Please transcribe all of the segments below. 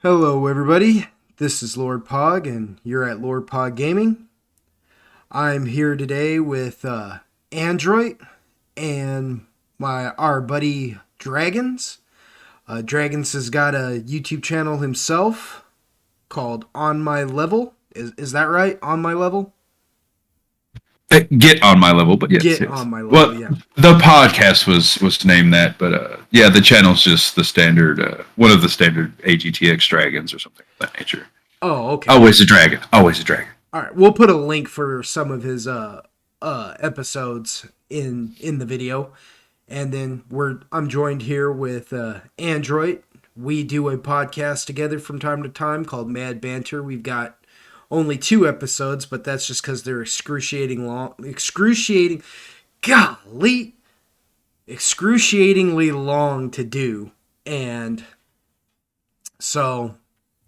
Hello, everybody. This is Lord Pog, and you're at Lord Pog Gaming. I'm here today with Androit and our buddy Dragonz. Dragonz has got a YouTube channel himself called On My Level. Is that right? On My Level? Get on my level, but yes. Get yes. on my level. Well, yeah. the podcast was named that, but yeah, the channel's just the standard, one of the standard AGTX dragons or something of that nature. Oh, okay. Always a dragon. Always a dragon. All right, we'll put a link for some of his episodes in the video, and then I'm joined here with Androit. We do a podcast together from time to time called Mad Banter. We've got only 2 episodes, but that's just because they're excruciatingly long to do, and so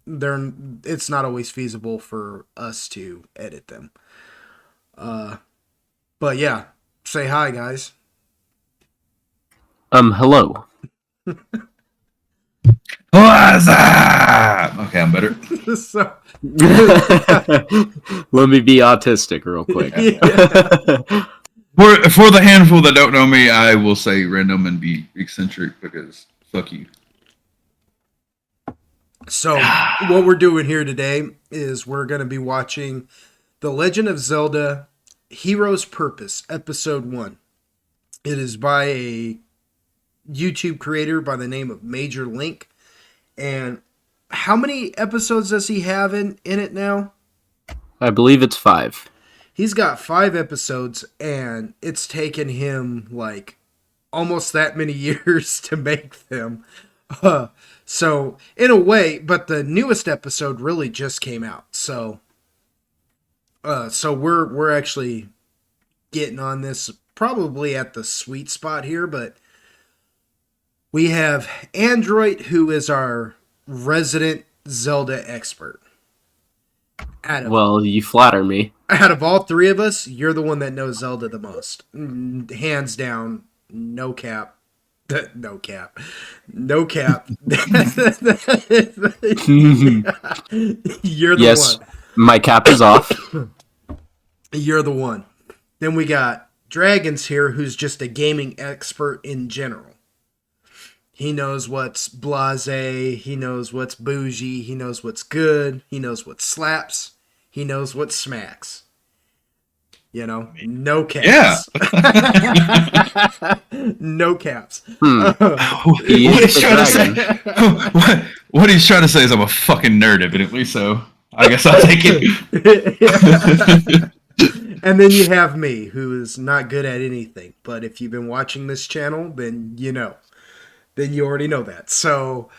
it's not always feasible for us to edit them. But yeah, say hi, guys. Hello. What's up? Okay, I'm better. So Let me be autistic real quick. For the handful that don't know me, I will say random and be eccentric because fuck you. So what we're doing here today is we're going to be watching The Legend of Zelda Hero's Purpose, Episode 1. It is by a YouTube creator by the name of Major Link. And how many episodes does he have in it now? I believe it's 5. He's got 5 episodes, and it's taken him like almost that many years to make them. So in a way, but the newest episode really just came out. So we're actually getting on this probably at the sweet spot here, but we have Android, who is our resident Zelda expert. Well, you flatter me. Out of all 3 of us, you're the one that knows Zelda the most. Hands down, no cap. No cap. No cap. You're the Yes, one. my cap is off. You're the one. Then we got Dragonz here, who's just a gaming expert in general. He knows what's blasé, he knows what's bougie, he knows what's good, he knows what slaps, he knows what smacks. You know, no caps. Yeah. No caps. What he's trying to say? What he's trying to say is I'm a fucking nerd, evidently. So I guess I'll take it. And then you have me, who is not good at anything. But if you've been watching this channel, then you know. Then you already know that. So,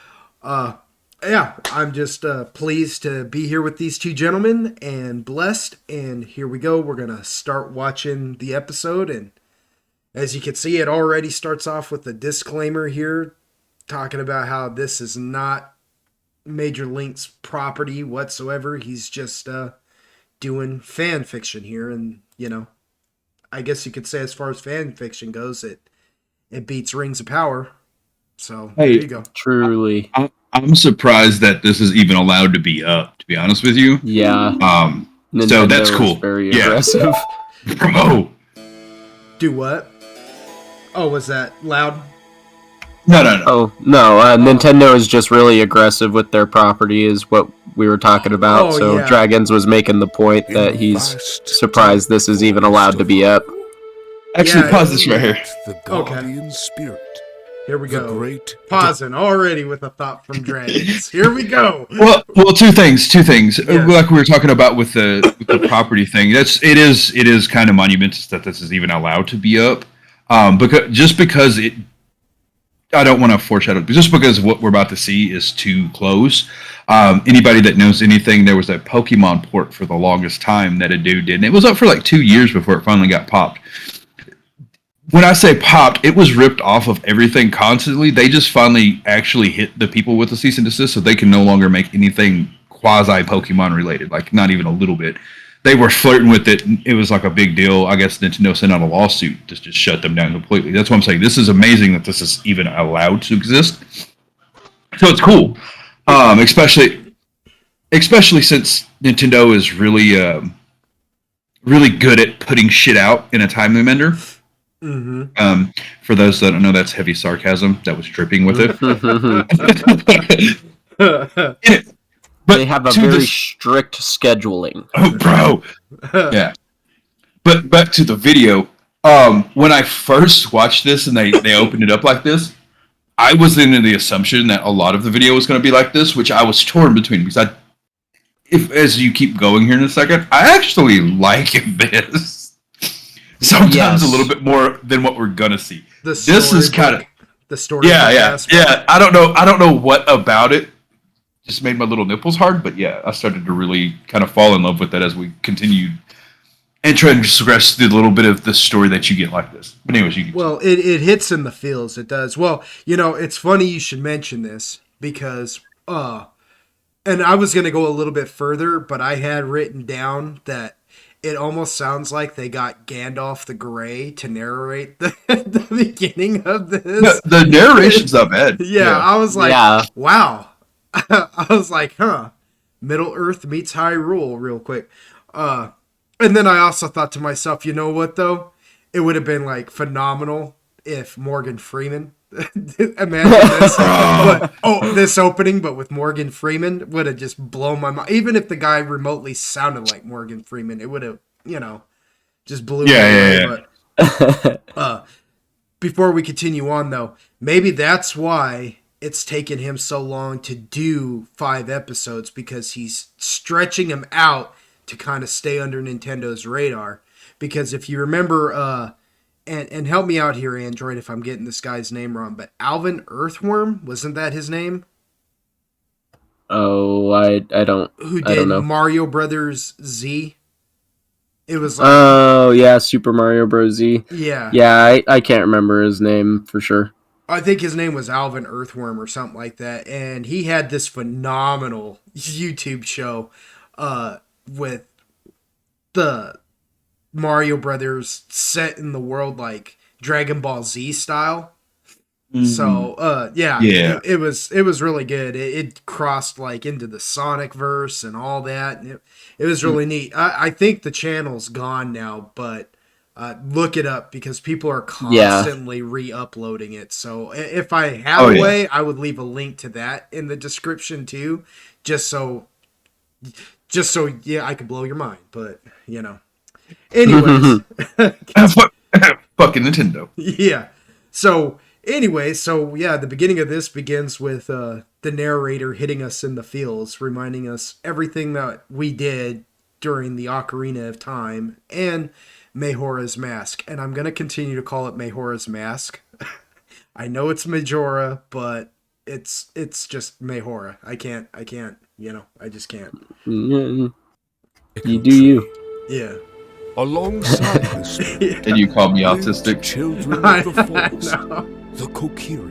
yeah, I'm just pleased to be here with these 2 gentlemen and blessed. And here we go. We're going to start watching the episode. And as you can see, it already starts off with a disclaimer here talking about how this is not Major Link's property whatsoever. He's just doing fan fiction here. And, you know, I guess you could say as far as fan fiction goes, it beats Rings of Power. So there you go. Truly. I'm surprised that this is even allowed to be up, to be honest with you. Yeah. Nintendo so that's cool. Very aggressive. Promote. Do what? Oh, was that loud? No. Oh, no. Nintendo is just really aggressive with their property is what we were talking about. So yeah. Dragonz was making the point that he's surprised this is even allowed to be up. Actually, pause this right here. The guardian spirit. Here we go. Pausing already with a thought from Dragonz. Here we go. Well, two things. Yeah. Like we were talking about with the property thing. It is kind of monumentous that this is even allowed to be up. Because I don't want to foreshadow, but just because what we're about to see is too close. Anybody that knows anything, there was a Pokemon port for the longest time that a dude did, and it was up for like 2 years before it finally got popped. When I say popped, it was ripped off of everything constantly. They just finally actually hit the people with a cease and desist, so they can no longer make anything quasi-Pokemon related, like not even a little bit. They were flirting with it, and it was like a big deal. I guess Nintendo sent out a lawsuit to just shut them down completely. That's why I'm saying this is amazing that this is even allowed to exist. So it's cool. Especially since Nintendo is really good at putting shit out in a timely manner. Mm-hmm. For those that don't know, that's heavy sarcasm that was dripping with it. But they have a very strict scheduling. Oh, bro. Yeah. But back to the video. When I first watched this and they opened it up like this, I was in the assumption that a lot of the video was going to be like this, which I was torn between because as you keep going here in a second, I actually like this. Sometimes a little bit more than what we're gonna see. This is kind of the story. Yeah. I don't know what about it just made my little nipples hard, but yeah, I started to really kind of fall in love with that as we continued and try to progress through a little bit of the story that you get like this. But anyways, it hits in the feels. It does. Well, it's funny you should mention this because and I was going to go a little bit further, but I had written down that it almost sounds like they got Gandalf the Grey to narrate the beginning of this. The narration's not bad. Yeah, I was like, wow. I was like, Middle Earth meets Hyrule real quick. And then I also thought to myself, you know what, though? It would have been, like, phenomenal if Morgan Freeman... Imagine this. This opening, but with Morgan Freeman would have just blown my mind. Even if the guy remotely sounded like Morgan Freeman, it would have, just blew me away. But before we continue on, though, maybe that's why it's taken him so long to do 5 episodes, because he's stretching them out to kind of stay under Nintendo's radar. Because if you remember, and help me out here, Android, if I'm getting this guy's name wrong, but Alvin Earthworm, wasn't that his name? Oh, I don't. Who did I don't know. Mario Brothers Z? It was like, oh yeah, Super Mario Bros. Z. Yeah, I can't remember his name for sure. I think his name was Alvin Earthworm or something like that, and he had this phenomenal YouTube show with the Mario Brothers set in the world like Dragon Ball Z style. Mm-hmm. So it was really good. It crossed like into the Sonic verse and all that, and it was really neat. I think the channel's gone now, but look it up because people are constantly re-uploading it. So if I have a way, I would leave a link to that in the description too, just so I could blow your mind. But anyways, fucking Nintendo. Yeah. So the beginning of this begins with the narrator hitting us in the feels, reminding us everything that we did during the Ocarina of Time and Majora's Mask. And I'm going to continue to call it Majora's Mask. I know it's Majora, but it's just Majora. I can't, I just can't. You do you. Yeah. Alongside the spirit, and you call me autistic. Children of the forest, the Kokiri.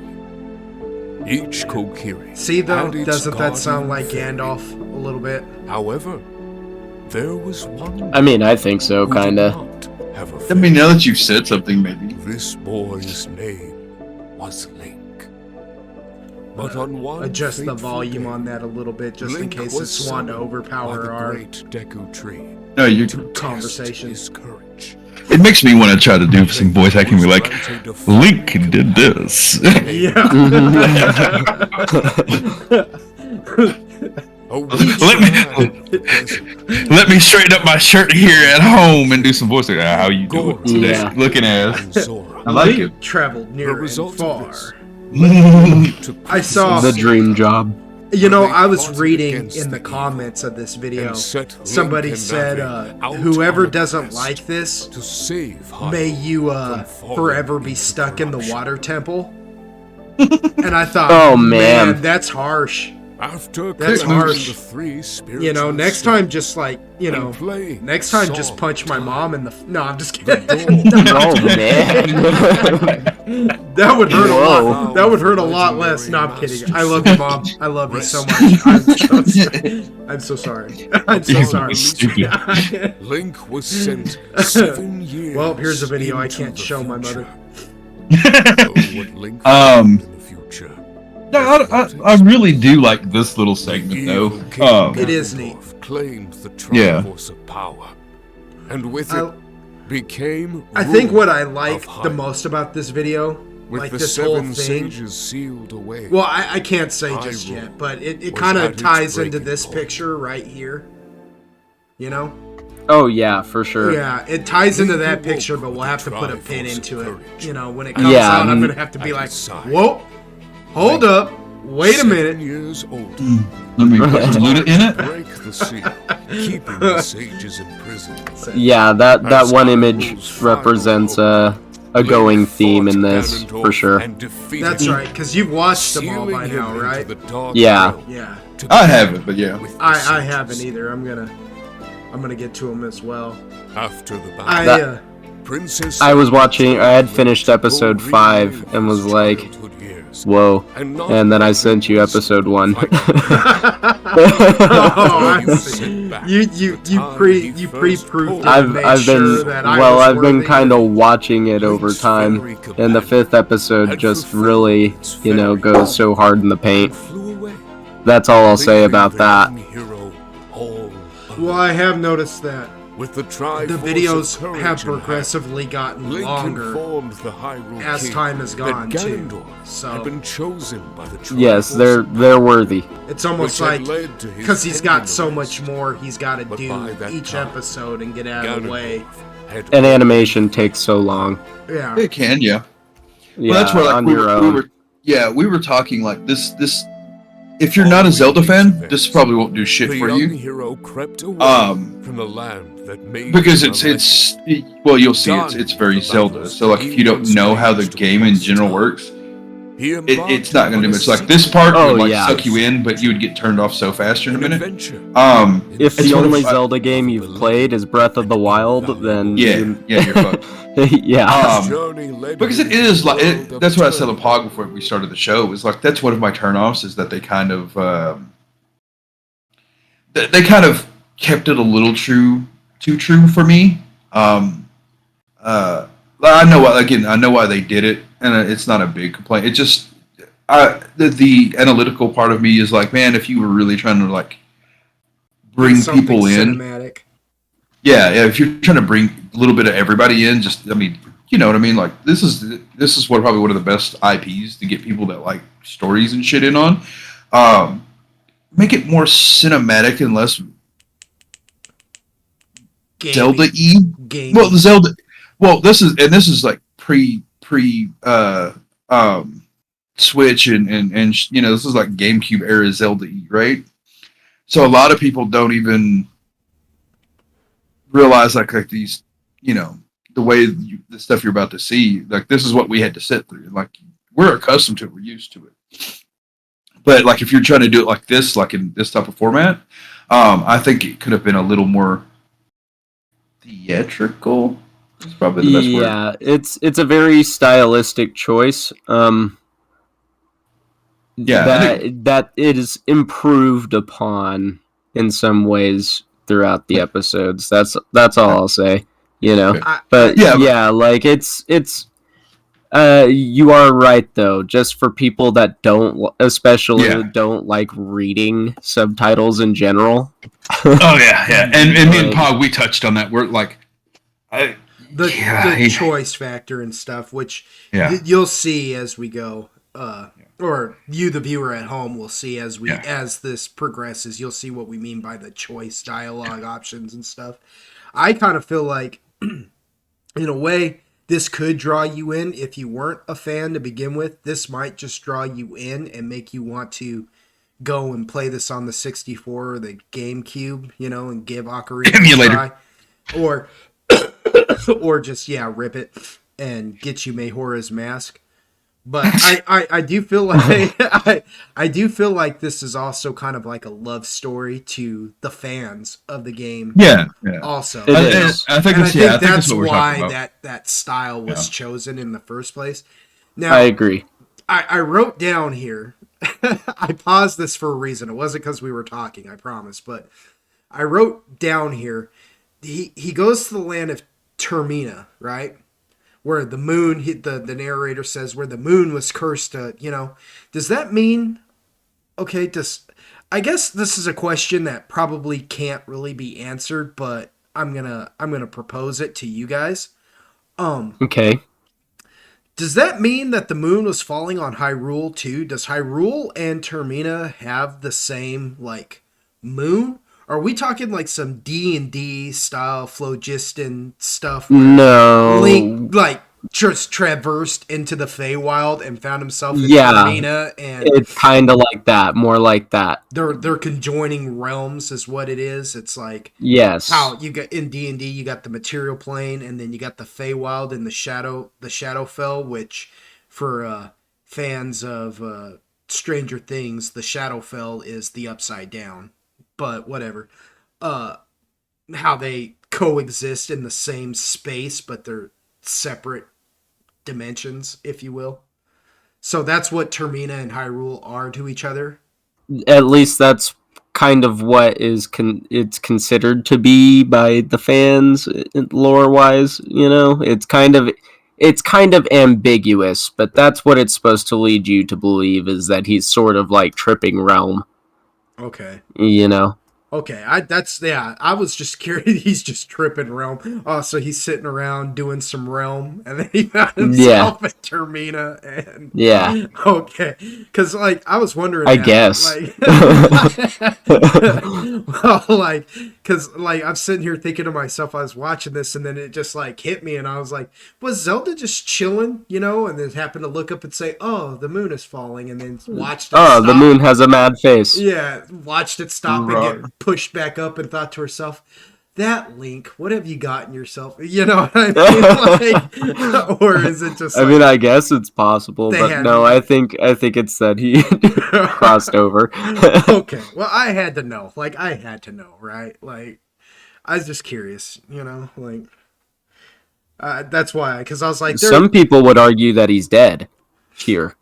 Each Kokiri. See though, doesn't that sound like Gandalf a little bit? However, there was one. I mean, I think so, kinda. I mean, now that you've said something, maybe. This boy's name was Link. But on one adjust the volume on that a little bit, just in case it's wanting to overpower our great Deku tree. No, your conversation. It makes me want to try to do some voice acting. Be like, Link did this. Yeah. let me straighten up my shirt here at home and do some voice acting. How you doing today? Yeah. Looking ass. I like it. Traveled near and far. I saw the dream job. I was reading in the comments of this video, somebody said, whoever doesn't like this, may you forever be stuck in the water temple. And I thought, oh man, that's harsh. That's harsh. Next time just next time just punch my mom in the... No, I'm just kidding. Oh man. That would hurt a lot. That would hurt a lot less. No, I'm kidding. I love you, Mom. I love you so much. I'm so sorry. I'm so sorry. Link was sent 7 years. Well, here's a video I can't show my mother. In the future. Yeah, I really do like this little segment though. It is neat. Claimed the Yeah. Triforce of power, and with it became. I think what I ruler like of the Hyrule. most about this video, With like the this whole seven thing. sages sealed away. Well, I can't say just Hyrule yet, but it was kind at of its ties into breaking this point. picture right here. You know? Oh yeah, for sure. Yeah, it ties into that Leave picture, awoke but we'll with have to the put a pin Triforce into of it. courage. You know, when it comes Yeah, out, I'm mm. gonna have to be At like, his side. whoa, hold up, wait a 7 minute. years older. Let me put some loot in it. Break the seal, keeping the sages imprisoned. Yeah, that As one Hyrule's image final represents hope, a going theme in fought this Ganondorf for sure. and defeated That's him, right, because you've watched them all sealing by him now, into right? the dark Yeah. realm, Yeah, I haven't, but yeah. with the I sages. haven't either. I'm gonna get to them as well. After the battle, I That- Princess I was Zelda watching. I had finished took episode over 5 relive and was his like, childhood years, "Whoa!" not And then I let sent you the episode 1. oh, I You see. sit back, You the time he first pre-proved pulled it. I've Made I've sure been that I well. was I've been worthy. kind of watching it over Link's time, fairy and the companion 5th episode had just fulfilled really, its you know, fairy goes so hard in the and paint. flew away, That's all I'll say leaving about the that. young hero all Well, alone. I have noticed that With the the Triforce of videos courage have in hand, progressively gotten Link longer informed the Hyrule as King time has gone that too. Ganondorf So had been chosen by the Yes, Triforce they're worthy. it's almost which had like led to his because he's got pending so arrest. much more he's got to But do by that each time, episode and get out of the way. Ganondorf had An animation takes so long. Yeah. It can, yeah. Yeah, Well, that's where like on we your were, own. we were talking like this. If you're not a Zelda fan, this probably won't do shit the for young you. hero crept away from the land that made Because him it's a legend. well, you'll see it's very Zelda. So like if you don't know how the game in general works, He it's not going to do embarked much. on a Like this part Oh, would like yeah. suck you in, but you would get turned off so fast in a an minute. adventure. If It's the one of- only Zelda game you've played is Breath of the Wild, then Yeah, you're fucked. yeah. His journey led Because him it into is the like world of that's what I said on Turtle. Pog before we started the show. Is like that's one of my turnoffs is that they kind of they kind of kept it a little too true for me. I know why, again, I know why they did it, and it's not a big complaint. It just the analytical part of me is like, man, if you were really trying to like bring Something people in, cinematic. yeah, if you're trying to bring a little bit of everybody in, just I mean, you know what I mean? Like this is what probably one of the best IPs to get people that like stories and shit in on. Make it more cinematic and less Gamey. Zelda-y. Gamey. Well, the Zelda. Well, this is like pre Switch and you know, this is like GameCube era Zelda-y, right? So a lot of people don't even realize like these, you know, the way the stuff you're about to see. Like this is what we had to sit through. Like we're accustomed to it, we're used to it. But like if you're trying to do it like this, like in this type of format, I think it could have been a little more theatrical. It's probably the best word. Yeah, it's a very stylistic choice. Yeah, I that it is improved upon in some ways throughout the episodes. That's all I'll say. You know, but Yeah, like it's you are right though. Just for people that especially don't like reading subtitles in general. Oh yeah. And me and Pog, we touched on that. We're like, the choice factor and stuff, which you'll see as we go, or you, the viewer at home, will see as as this progresses. You'll see what we mean by the choice dialogue options and stuff. I kind of feel like, in a way, this could draw you in if you weren't a fan to begin with. This might just draw you in and make you want to go and play this on the 64 or the GameCube, you know, and give Ocarina Emulator. a try. Or just rip it and get you Majora's Mask. But I do feel like I do feel like this is also kind of like a love story to the fans of the game. Yeah. Also, It is. I think that's what we're why talking about. that style was chosen in the first place. Now, I agree. I wrote down here. I paused this for a reason. It wasn't because we were talking, I promise. But I wrote down here. He goes to the land of Termina, right? where the moon, the narrator says where the moon was cursed to, does that mean, okay, I guess this is a question that probably can't really be answered, but I'm gonna propose it to you guys. Okay. Does that mean that the moon was falling on Hyrule too? Does Hyrule and Termina have the same like moon? Are we talking like some D&D style phlogiston stuff? No. Link like just traversed into the Feywild and found himself in Yeah. Termina, and It's kind of like that, more like that. They're conjoining realms is what it is. It's like Yes. how you got in D&D, you got the material plane, and then you got the Feywild and the Shadowfell, which for fans of Stranger Things, the Shadowfell is the Upside Down. But whatever. How they coexist in the same space, but they're separate dimensions, if you will. So that's what Termina and Hyrule are to each other. At least that's kind of what it's considered to be by the fans, lore wise. It's kind of ambiguous, but that's what it's supposed to lead you to believe, is that he's sort of like tripping realm. Okay. Okay, I was just curious. He's just tripping realm. Oh, so he's sitting around doing some realm, and then he found himself at Termina, and okay, because like I was wondering, I guess, well, like, because like I'm sitting here thinking to myself, I was watching this, and then it just like hit me, and I was like, was Zelda just chilling, and then happened to look up and say, oh, the moon is falling, and then watched it stop. The moon has a mad face. Yeah, watched it stop and get pushed back up, and thought to herself, that Link, what have you gotten yourself? You know what I mean? Like, or is it just I mean, I guess it's possible, but no, I think it's that he crossed over. Okay, well, I had to know. Like, I had to know, right? Like, I was just curious, like, that's why, because I was like, some people would argue that he's dead here.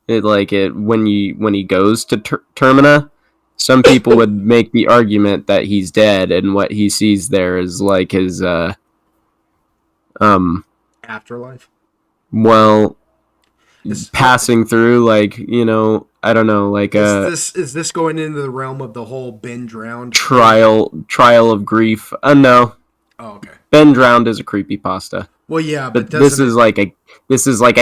When he goes to Termina, some people would make the argument that he's dead, and what he sees there is like his afterlife. Well, passing through, like, I don't know, like is this going into the realm of the whole been drowned trial of grief? No. Oh, okay. Ben Drowned is a creepypasta. Well, yeah, but this is like a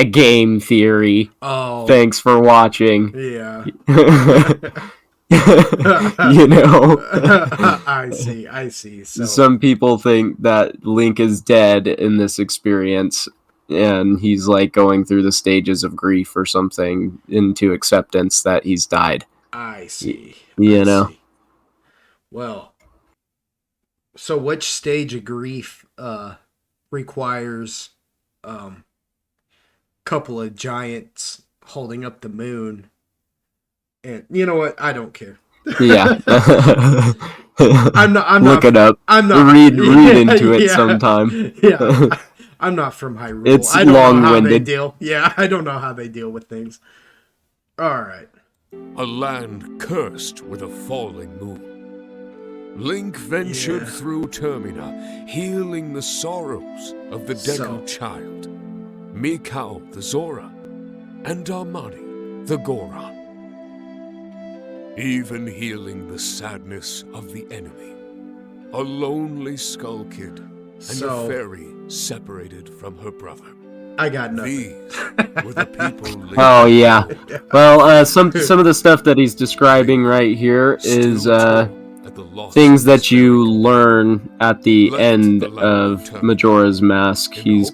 game theory. Oh, thanks for watching. Yeah. I see. So some people think that Link is dead in this experience, and he's like going through the stages of grief or something into acceptance that he's died. I see. See. Well, so which stage of grief requires couple of giants holding up the moon? And you know what? I don't care. Yeah. I'm not. Look it up. I'm not. Read into it sometime. Yeah. I'm not from Hyrule. It's I don't long-winded. know how they deal. Yeah, I don't know how they deal with things. All right. A land cursed with a falling moon. Link ventured through Termina, healing the sorrows of the Deku child, Mikau the Zora, and Armani the Goron. Even healing the sadness of the enemy. A lonely Skull Kid and a fairy separated from her brother. I got nothing. These were the people living. Oh, yeah. Well, some of the stuff that he's describing right here is things that you learn at the end of Majora's Mask. He's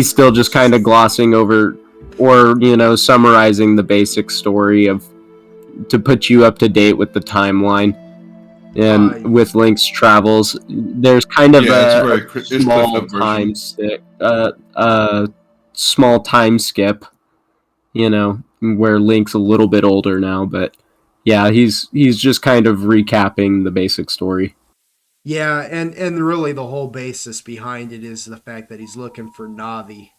still just kind of glossing over, or, summarizing the basic story to put you up to date with the timeline. And with Link's travels, there's kind of a small time skip, where Link's a little bit older now, but yeah, he's just kind of recapping the basic story. Yeah, and really the whole basis behind it is the fact that he's looking for Navi,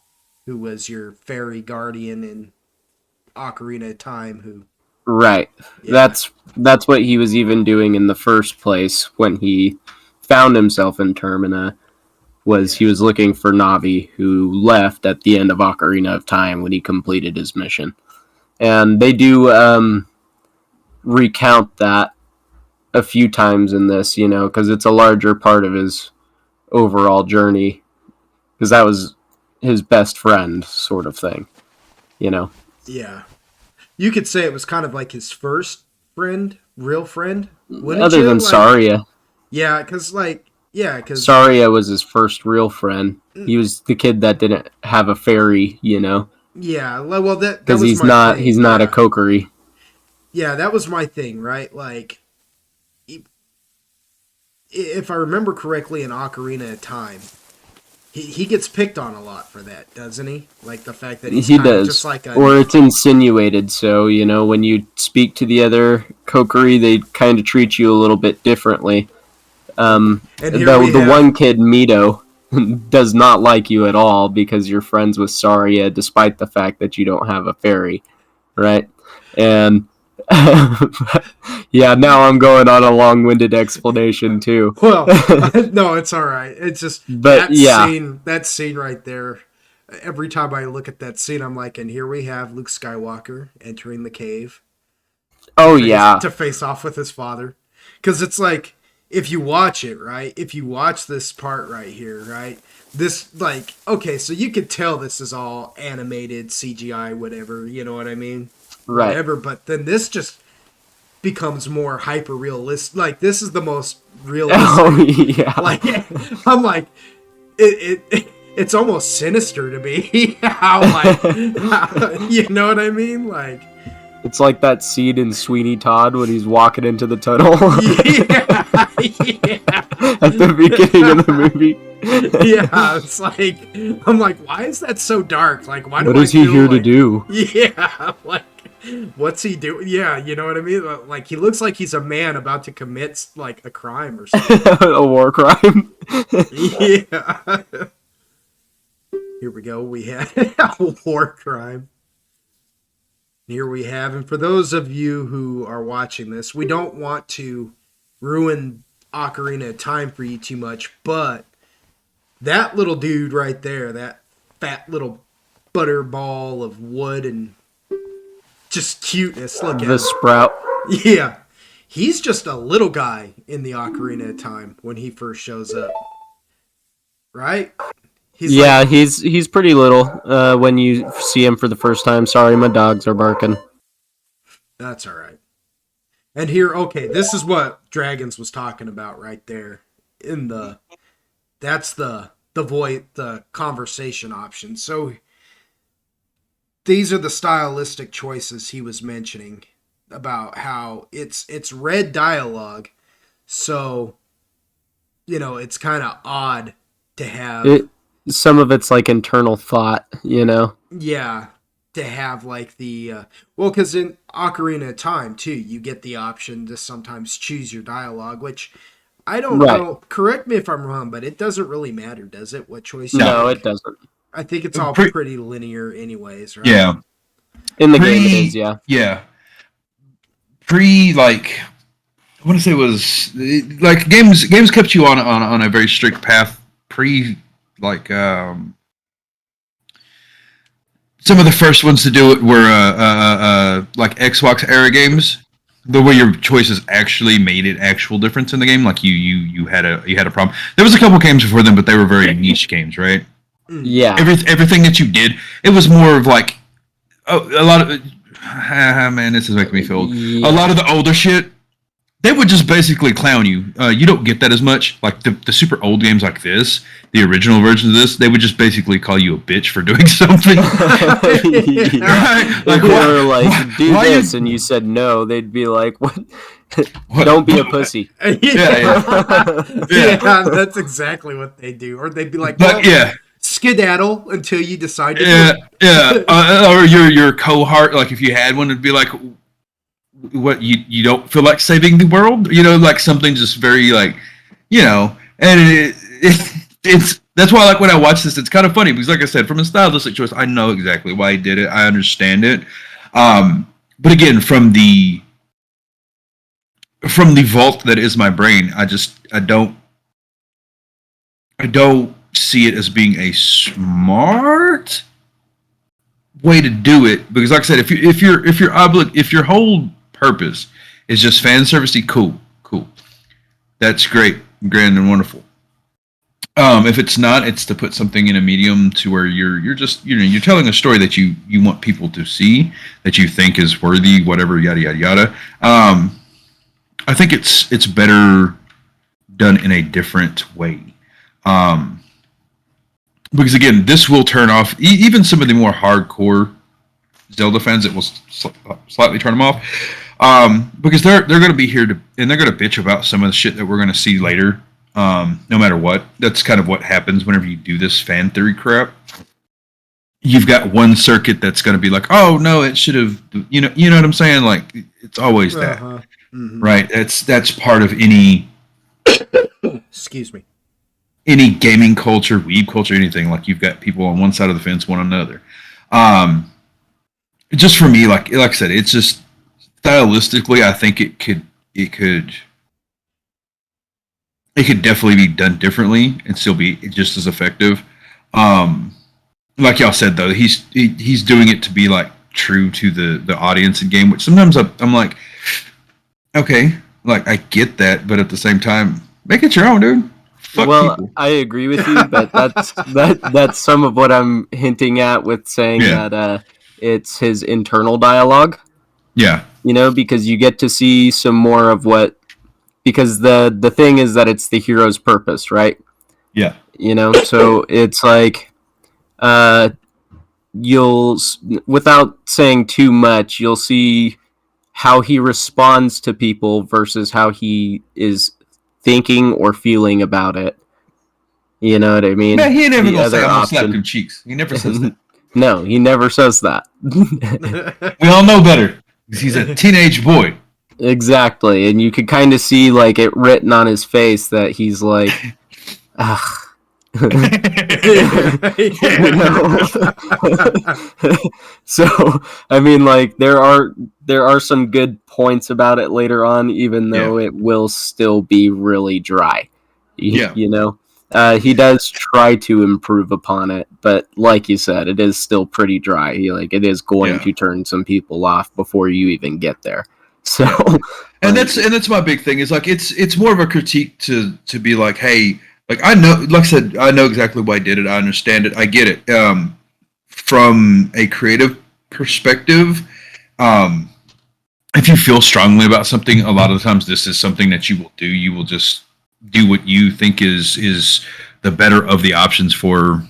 who was your fairy guardian in Ocarina of Time, who... Right. Yeah. That's what he was even doing in the first place when he found himself in Termina, was he was looking for Navi, who left at the end of Ocarina of Time when he completed his mission. And they do recount that a few times in this, because it's a larger part of his overall journey, because that was his best friend sort of thing, Yeah. You could say it was kind of like his first friend, real friend. Other than Saria. Yeah, because Saria was his first real friend. He was the kid that didn't have a fairy, Yeah, well, that because was my thing. He's not a Kokiri. Yeah, that was my thing, right? Like, if I remember correctly, in Ocarina of Time, he gets picked on a lot for that, doesn't he? Like the fact that he's just like or it's insinuated. So when you speak to the other Kokiri, they kind of treat you a little bit differently. The one kid, Mito, does not like you at all because you're friends with Saria, despite the fact that you don't have a fairy, right? And yeah, now I'm going on a long-winded explanation too. Well, no, it's all right. It's just that scene right there. Every time I look at that scene, I'm like, and here we have Luke Skywalker entering the cave. To face off with his father, because it's like, if you watch it, right? If you watch this part right here, right? This, like, okay, so you could tell this is all animated, CGI, whatever, you know what I mean? Right. Whatever, but then this just becomes more hyper-realistic. Like, this is the most realistic. Oh, yeah. Like, I'm like, it's almost sinister to me. How, you know what I mean? Like, it's like that scene in Sweeney Todd when he's walking into the tunnel. Yeah. At the beginning of the movie. Yeah, it's like, I'm like, why is that so dark? Like, why? What is he here to do? Yeah, like, what's he doing? Yeah, you know what I mean? Like, he looks like he's a man about to commit, like, a crime or something. A war crime? Yeah. Here we go. We have a war crime. Here we have, and for those of you who are watching this, we don't want to ruin Ocarina of Time for you too much, but that little dude right there, that fat little butterball of wood and just cuteness, look at the him. Sprout. Yeah, he's just a little guy in the Ocarina of Time when he first shows up, right? He's pretty little when you see him for the first time. Sorry, my dogs are barking. That's all right. And here, okay, this is what Dragonz was talking about right there. That's the conversation option. So these are the stylistic choices he was mentioning about how it's red dialogue. So, it's kind of odd to have some of it's like internal thought, Yeah, to have like the because in Ocarina of Time too, you get the option to sometimes choose your dialogue, which I don't know. Correct me if I'm wrong, but it doesn't really matter, does it? What choice? No, it doesn't. I think it's all pretty linear, anyways, right? Yeah, in the game it is. Yeah, yeah. I want to say it was like games kept you on a very strict path some of the first ones to do it were like Xbox era games, the way your choices actually made an actual difference in the game. Like you had a problem. There was a couple games before them, but they were very niche games, right? Yeah. Everything that you did, it was more of like a lot of man. This is making me feel old. Yeah. A lot of the older shit, they would just basically clown you. You don't get that as much. Like the super old games like this, the original version of this, they would just basically call you a bitch for doing something. Right? Like, or like, do this, and you said no, they'd be like, what? Don't be a pussy. Yeah, that's exactly what they do. Or they'd be like, skedaddle until you decide to or your cohort, like if you had one, it'd be like, what, you don't feel like saving the world, like something just very like, and it's that's why, like, when I watch this, it's kind of funny because, like I said, from a stylistic choice, I know exactly why he did it. I understand it, but again, from the vault that is my brain, I don't see it as being a smart way to do it, because like I said, if your whole purpose is just fan servicey, cool, that's great, grand and wonderful. If it's not, it's to put something in a medium to where you're just you're telling a story that you want people to see, that you think is worthy, whatever, yada yada yada. I think it's better done in a different way. Because again, this will turn off even some of the more hardcore Zelda fans. It will slightly turn them off, because they're going to be here and they're going to bitch about some of the shit that we're going to see later. No matter what, that's kind of what happens whenever you do this fan theory crap. You've got one circuit that's going to be like, oh no, it should have, you know what I'm saying? Like, it's always that, right? That's part of any, excuse me, any gaming culture, weeb culture, anything. Like, you've got people on one side of the fence, one on the other. Just for me, like I said, it's just stylistically, I think it could definitely be done differently and still be just as effective. Like y'all said, though, he's doing it to be like true to the audience in game, which sometimes I'm like, okay, like I get that, but at the same time, make it your own, dude. Fuck people. I agree with you, but that's some of what I'm hinting at with saying that it's his internal dialogue. Yeah, because you get to see some more of what. Because the thing is that it's the hero's purpose, right? Yeah. So it's like, you'll, without saying too much, you'll see how he responds to people versus how he is thinking or feeling about it. You know what I mean? Man, he never gonna say, I'm gonna slap them cheeks. He never says that. No, he never says that. We all know better. He's a teenage boy. Exactly, and you could kind of see like it written on his face that he's like, ugh. So I mean, like there are some good points about it later on, even though it will still be really dry. He does try to improve upon it, but like you said, it is still pretty dry. It is going to turn some people off before you even get there. So, and that's my big thing is like it's more of a critique to be like, hey, like I know, like I said, I know exactly why I did it. I understand it. I get it. From a creative perspective, if you feel strongly about something, a lot of the times this is something that you will do. You will just do what you think is the better of the options for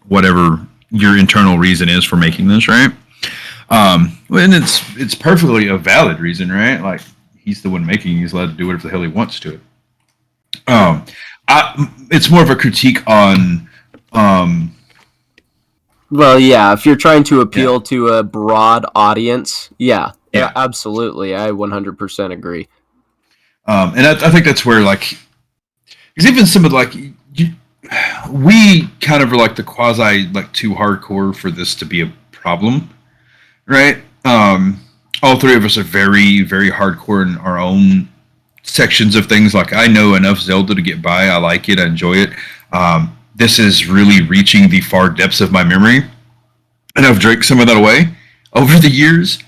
whatever your internal reason is for making this, right? And it's perfectly a valid reason, right? Like, he's the one making it. He's allowed to do whatever the hell he wants to it. It's more of a critique on. Well, yeah, if you're trying to appeal to a broad audience, yeah, absolutely, I 100% agree. And I think that's where, like, because even some of we kind of are like the quasi like too hardcore for this to be a problem. Right? All three of us are very, very hardcore in our own sections of things. Like, I know enough Zelda to get by. I like it. I enjoy it. This is really reaching the far depths of my memory. And I've drank some of that away over the years.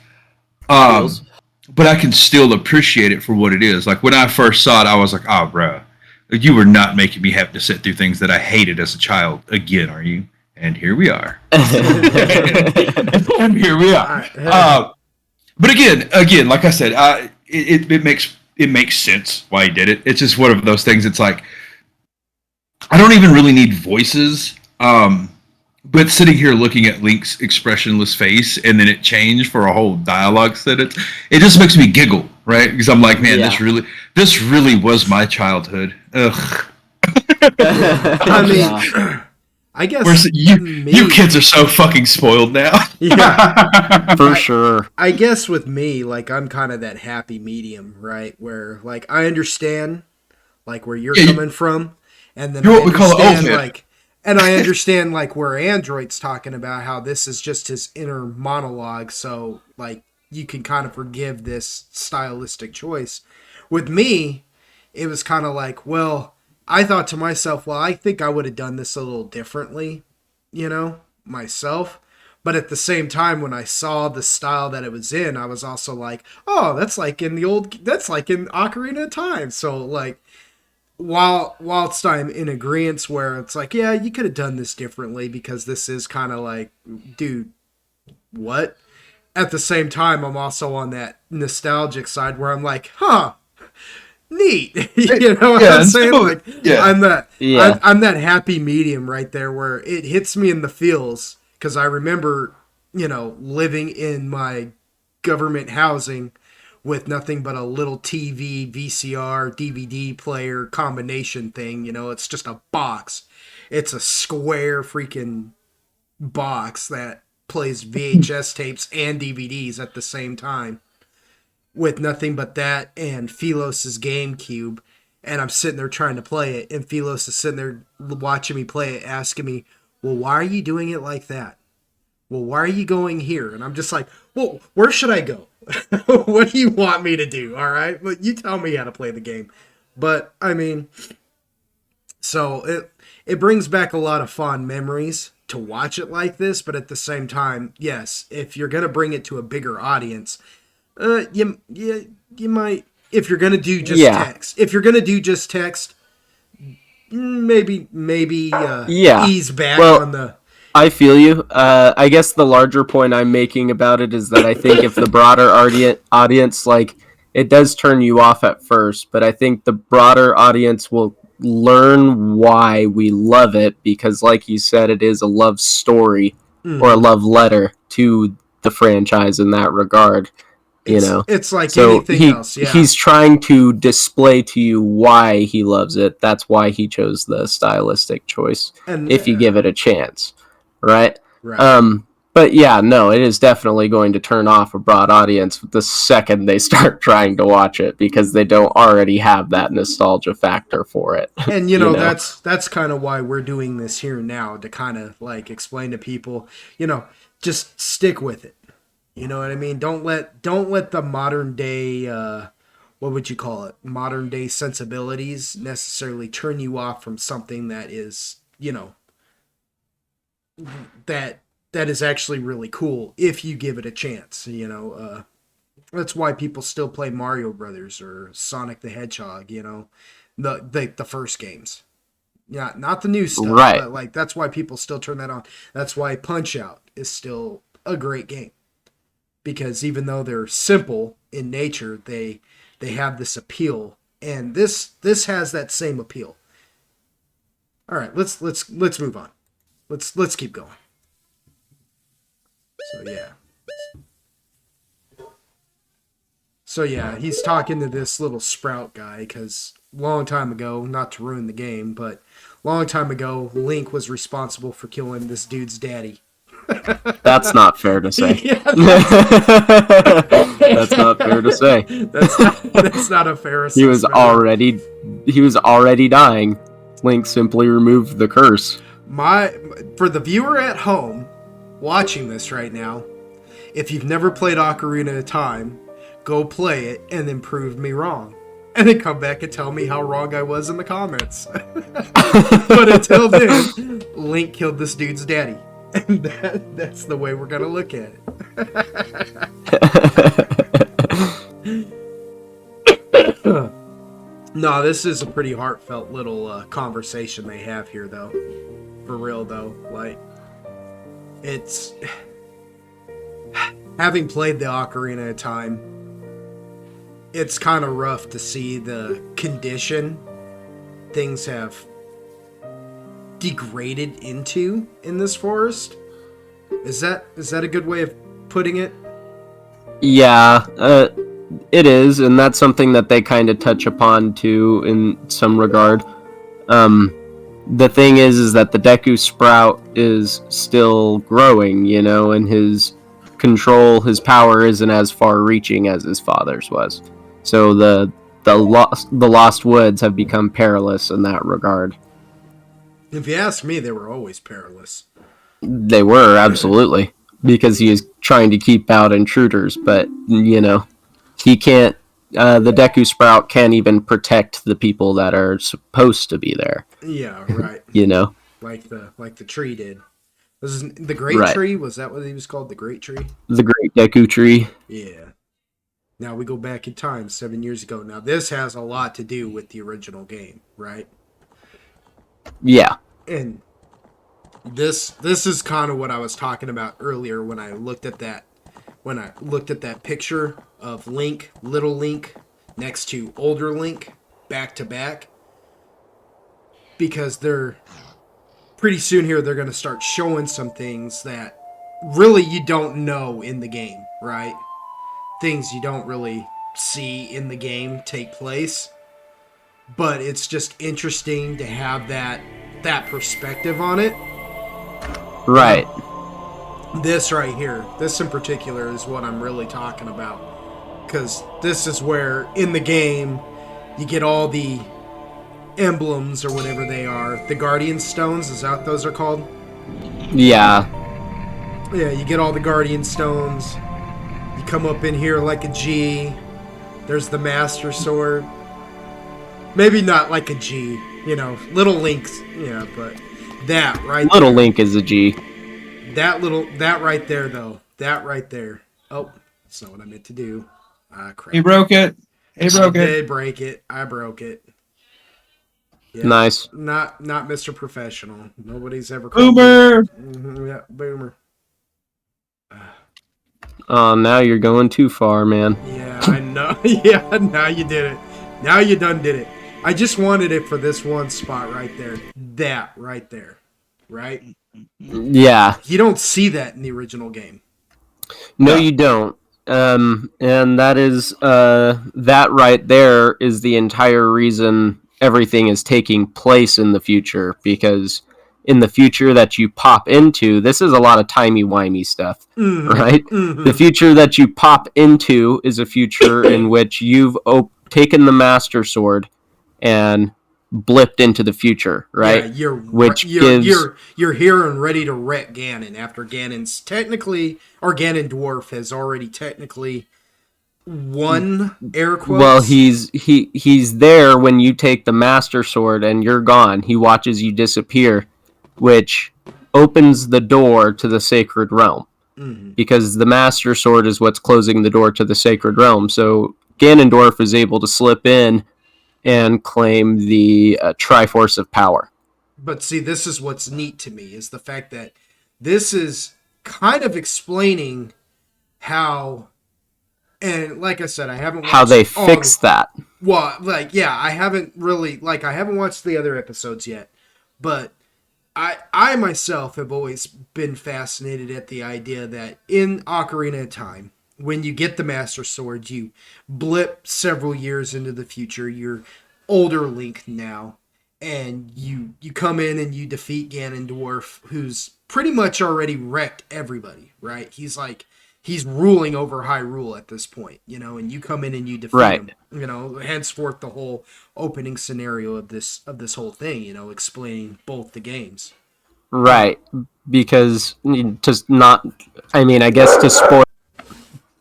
But I can still appreciate it for what it is. Like, when I first saw it, I was like, oh, bruh, you were not making me have to sit through things that I hated as a child again, are you? And here we are. And here we are. But again, like I said, it makes sense why he did it. It's just one of those things. It's like, I don't even really need voices. But sitting here looking at Link's expressionless face and then it changed for a whole dialogue sentence, it just makes me giggle, right? Because I'm like, man, this really was my childhood. Ugh. I mean, I guess you kids are so fucking spoiled now. Yeah, for sure. I guess with me, like, I'm kind of that happy medium, right? Where, like, I understand, like, where you're coming from, and then you're what we call an old man. Like, and I understand, like, where Android's talking about how this is just his inner monologue, so, like, you can kind of forgive this stylistic choice. With me, it was kind of like, well, I thought to myself, well, I think I would have done this a little differently, myself. But at the same time, when I saw the style that it was in, I was also like, oh, that's like in Ocarina of Time. So like, whilst I'm in agreement where it's like, yeah, you could have done this differently because this is kind of like, dude, what? At the same time, I'm also on that nostalgic side where I'm like, huh, neat. You know what I'm saying? Like, yeah. I'm that happy medium right there where it hits me in the feels because I remember, living in my government housing with nothing but a little TV, VCR, DVD player combination thing. It's just a box. It's a square freaking box that plays VHS tapes and DVDs at the same time with nothing but that and Philos's GameCube. And I'm sitting there trying to play it, and Philos is sitting there watching me play it, asking me, well, why are you doing it like that? Well, why are you going here? And I'm just like, well, where should I go? What do you want me to do? All right, but you tell me how to play the game. But I mean, so it brings back a lot of fond memories to watch it like this. But at the same time, yes, if you're gonna bring it to a bigger audience, you might, if you're gonna do just text. If you're gonna do just text, maybe ease back on the. I feel you. I guess the larger point I'm making about it is that I think if the broader audience, like, it does turn you off at first, but I think the broader audience will learn why we love it because, like you said, it is a love story or a love letter to the franchise in that regard. It's like anything else. Yeah. He's trying to display to you why he loves it. That's why he chose the stylistic choice. And if you give it a chance. Right? But yeah, no, it is definitely going to turn off a broad audience the second they start trying to watch it because they don't already have that nostalgia factor for it. And that's kind of why we're doing this here now, to kind of like explain to people, just stick with it. You know what I mean? Don't let the modern day what would you call it? Modern day sensibilities necessarily turn you off from something that is, that is actually really cool if you give it a chance. That's why people still play Mario Brothers or Sonic the Hedgehog. The first games. Yeah, not the new stuff. Right. But like that's why people still turn that on. That's why Punch Out is still a great game, because even though they're simple in nature, they have this appeal, and this has that same appeal. All right, let's move on. Let's keep going. So yeah, he's talking to this little sprout guy because long time ago, not to ruin the game, but long time ago, Link was responsible for killing this dude's daddy. That's not fair to say. That's not fair to say. That's not a fair assessment. He was already dying. Link simply removed the curse. For the viewer at home watching this right now, if you've never played Ocarina of Time, go play it and then prove me wrong. And then come back and tell me how wrong I was in the comments. But until then, Link killed this dude's daddy. And that's the way we're going to look at it. No, this is a pretty heartfelt little conversation they have here, though. For real, though. Like, it's... Having played the Ocarina of Time, it's kind of rough to see the condition things have degraded into in this forest. Is that a good way of putting it? Yeah, it is, and that's something that they kind of touch upon too in some regard. The thing is that the Deku Sprout is still growing, and his control, his power isn't as far-reaching as his father's was. So the Lost Woods have become perilous in that regard. If you ask me, they were always perilous. They were, absolutely. Because he is trying to keep out intruders, but, he can't the Deku Sprout can't even protect the people that are supposed to be there. Yeah, right. You know, Like the tree did. Was the Great right? Tree? Was that what he was called? The Great Tree? The Great Deku Tree. Yeah. Now we go back in time 7 years ago. Now this has a lot to do with the original game, right? Yeah. And this is kind of what I was talking about earlier when I looked at that picture of Link, little Link, next to older Link, back to back. Because they're pretty soon here they're going to start showing some things that really you don't know in the game, right? Things you don't really see in the game take place. But it's just interesting to have that perspective on it. Right. This right here, this in particular is what I'm really talking about. Because this is where, in the game, you get all the emblems or whatever they are. The Guardian Stones, is that what those are called? Yeah. Yeah, you get all the Guardian Stones. You come up in here like a G. There's the Master Sword. Maybe not like a G, Little Link's, but that right Little Link is a G. That right there, though. That right there. Oh, that's not what I meant to do. Ah, crap. He broke it. He broke I it. did break it. I broke it. Yeah. Nice. Not Mr. Professional. Nobody's ever called Boomer. Yeah, boomer. Oh, now you're going too far, man. Yeah, I know. Yeah, now you did it. Now you done did it. I just wanted it for this one spot right there. That right there. Right? Yeah. You don't see that in the original game. No, you don't. And that is that right there is the entire reason everything is taking place in the future, because in the future that you pop into, this is a lot of timey-wimey stuff, right? Mm-hmm. The future that you pop into is a future in which you've taken the Master Sword and blipped into the future, right? Yeah, you're here and ready to wreck Ganon after Ganon's Ganon Dwarf has already technically won, air quotes. Well, he's there when you take the Master Sword and you're gone. He watches you disappear, which opens the door to the Sacred Realm. Mm-hmm. Because the Master Sword is what's closing the door to the Sacred Realm. So Ganondorf is able to slip in and claim the Triforce of Power. But see, this is what's neat to me, is the fact that this is kind of explaining how, and like I said, I haven't watched how they fix that. Well, I haven't really, I haven't watched the other episodes yet, but I myself have always been fascinated at the idea that in Ocarina of Time, when you get the Master Sword, you blip several years into the future. You're older Link now, and you come in and you defeat Ganondorf, who's pretty much already wrecked everybody, right? He's ruling over Hyrule at this point, and you come in and you defeat him. Henceforth the whole opening scenario of this whole thing, explaining both the games. Right, because I guess to spoil.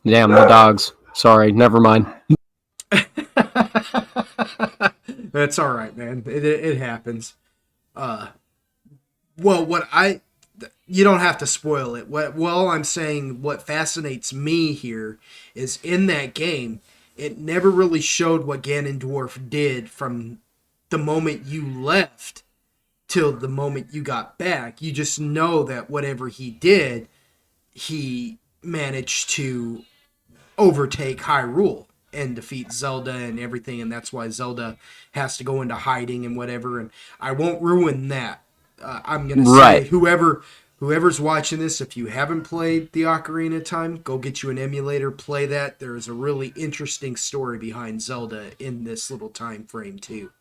Damn, the dogs. Sorry, never mind. That's all right, man. It happens. Well, you don't have to spoil it. I'm saying what fascinates me here is in that game, it never really showed what Ganondorf did from the moment you left till the moment you got back. You just know that whatever he did, he managed to overtake Hyrule and defeat Zelda and everything, and that's why Zelda has to go into hiding and whatever, and I won't ruin that. I'm going to say whoever's watching this, if you haven't played the Ocarina of Time, go get you an emulator, play that. There is a really interesting story behind Zelda in this little time frame too.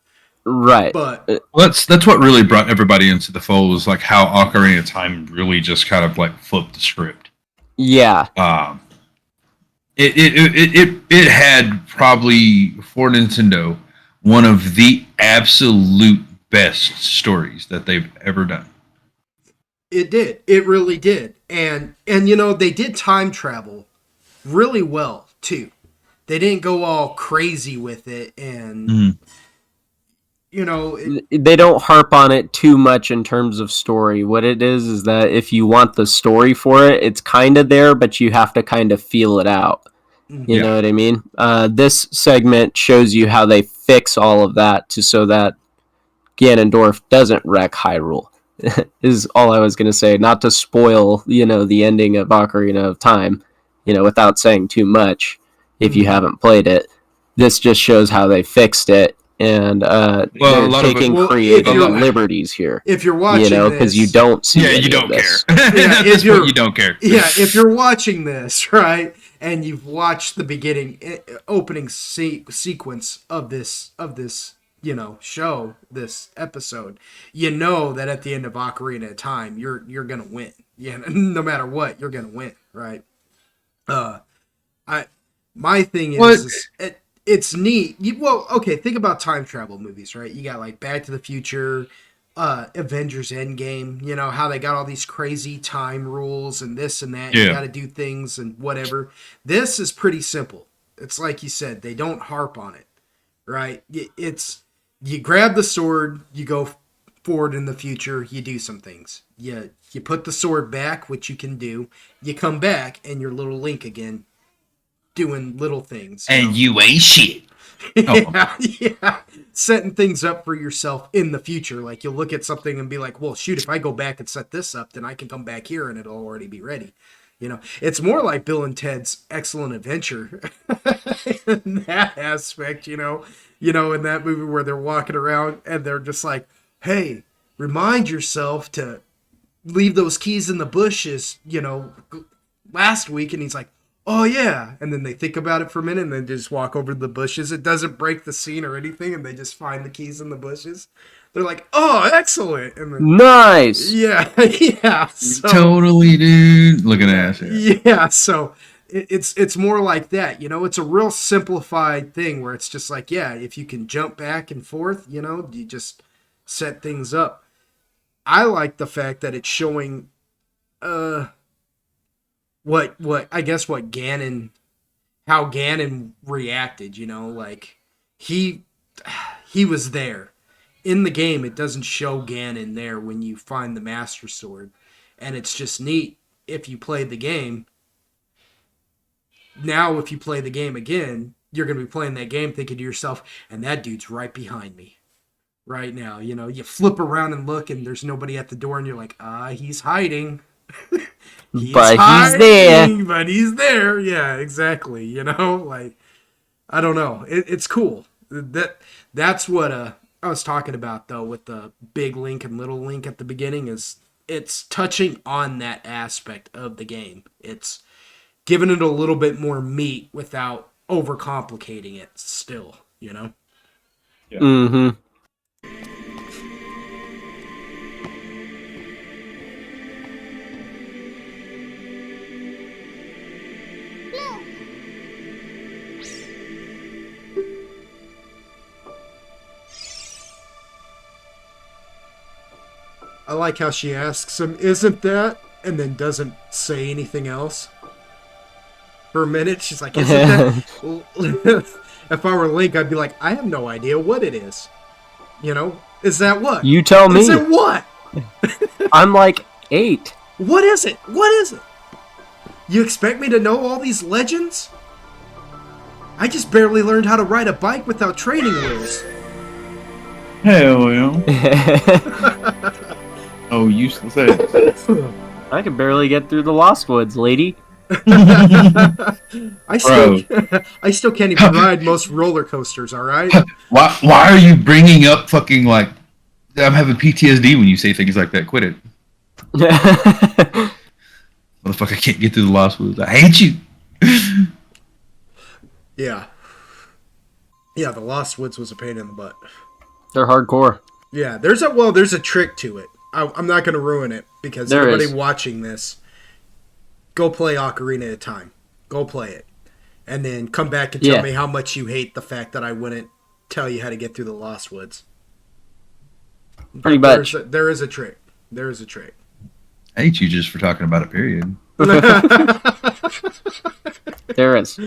Right. But that's what really brought everybody into the fold, was how Ocarina of Time really just kind of flipped the script. Yeah. It had probably, for Nintendo, one of the absolute best stories that they've ever done. It did. It really did. And they did time travel really well too. they didn't go all crazy with it, and Mhm. They don't harp on it too much in terms of story. What it is that if you want the story for it, it's kind of there, but you have to kind of feel it out. You know what I mean? This segment shows you how they fix all of that so that Ganondorf doesn't wreck Hyrule. Is all I was going to say. Not to spoil, the ending of Ocarina of Time, without saying too much. If you haven't played it, this just shows how they fixed it, and they're taking creative liberties here. If you're watching, because you don't see, you don't care. Yeah, if you don't care. Yeah, if you're watching this, right, and you've watched the beginning opening sequence of this show, this episode, that at the end of Ocarina of Time, you're gonna win. Yeah, no matter what, you're gonna win, right? My thing is it's neat. Think about time travel movies, right? You got like Back to the Future, Avengers Endgame, how they got all these crazy time rules and this and that. You got to do things and whatever. This is pretty simple. It's like you said, they don't harp on it, right? It's you grab the sword, you go forward in the future, you do some things. You put the sword back, which you can do. You come back and you're little Link again, doing little things. And you ain't shit. Yeah. Setting things up for yourself in the future. Like you'll look at something and be like, well, shoot, if I go back and set this up, then I can come back here and it'll already be ready. It's more like Bill and Ted's Excellent Adventure in that aspect, in that movie where they're walking around and they're just like, hey, remind yourself to leave those keys in the bushes, last week. And he's like, oh yeah. And then they think about it for a minute and then just walk over to the bushes. It doesn't break the scene or anything. And they just find the keys in the bushes. They're like, oh, excellent. And then, nice. Yeah. Yeah. So, totally, dude. Looking at it. Yeah. So it's more like that, it's a real simplified thing where it's just like, yeah, if you can jump back and forth, you just set things up. I like the fact that it's showing, what Ganon, how Ganon reacted, like he was there. In the game, it doesn't show Ganon there when you find the Master Sword. And it's just neat if you played the game. Now, if you play the game again, you're going to be playing that game thinking to yourself, and that dude's right behind me right now. You flip around and look, and there's nobody at the door, and you're like, he's hiding. He's there. But he's there. Yeah, exactly. Like, I don't know. It's cool. That's what I was talking about, though, with the big Link and little Link at the beginning, is it's touching on that aspect of the game. It's giving it a little bit more meat without overcomplicating it still, Yeah. Mm-hmm. I like how she asks him, isn't that? And then doesn't say anything else. For a minute, she's like, isn't that? If I were Link, I'd be like, I have no idea what it is. Is that what? You tell me. Is it what? I'm like 8. What is it? What is it? You expect me to know all these legends? I just barely learned how to ride a bike without training wheels. Hell yeah. Oh, useless ass. I can barely get through the Lost Woods, lady. I still can't even ride most roller coasters, alright? Why are you bringing up fucking, like, I'm having PTSD when you say things like that. Quit it. Motherfucker can't get through the Lost Woods. I hate you. Yeah. Yeah, the Lost Woods was a pain in the butt. They're hardcore. Yeah, there's a trick to it. I'm not going to ruin it because everybody watching this, go play Ocarina of Time. Go play it. And then come back and tell me how much you hate the fact that I wouldn't tell you how to get through the Lost Woods. Pretty much. There is a trick. There is a trick. I hate you just for talking about a period. There is.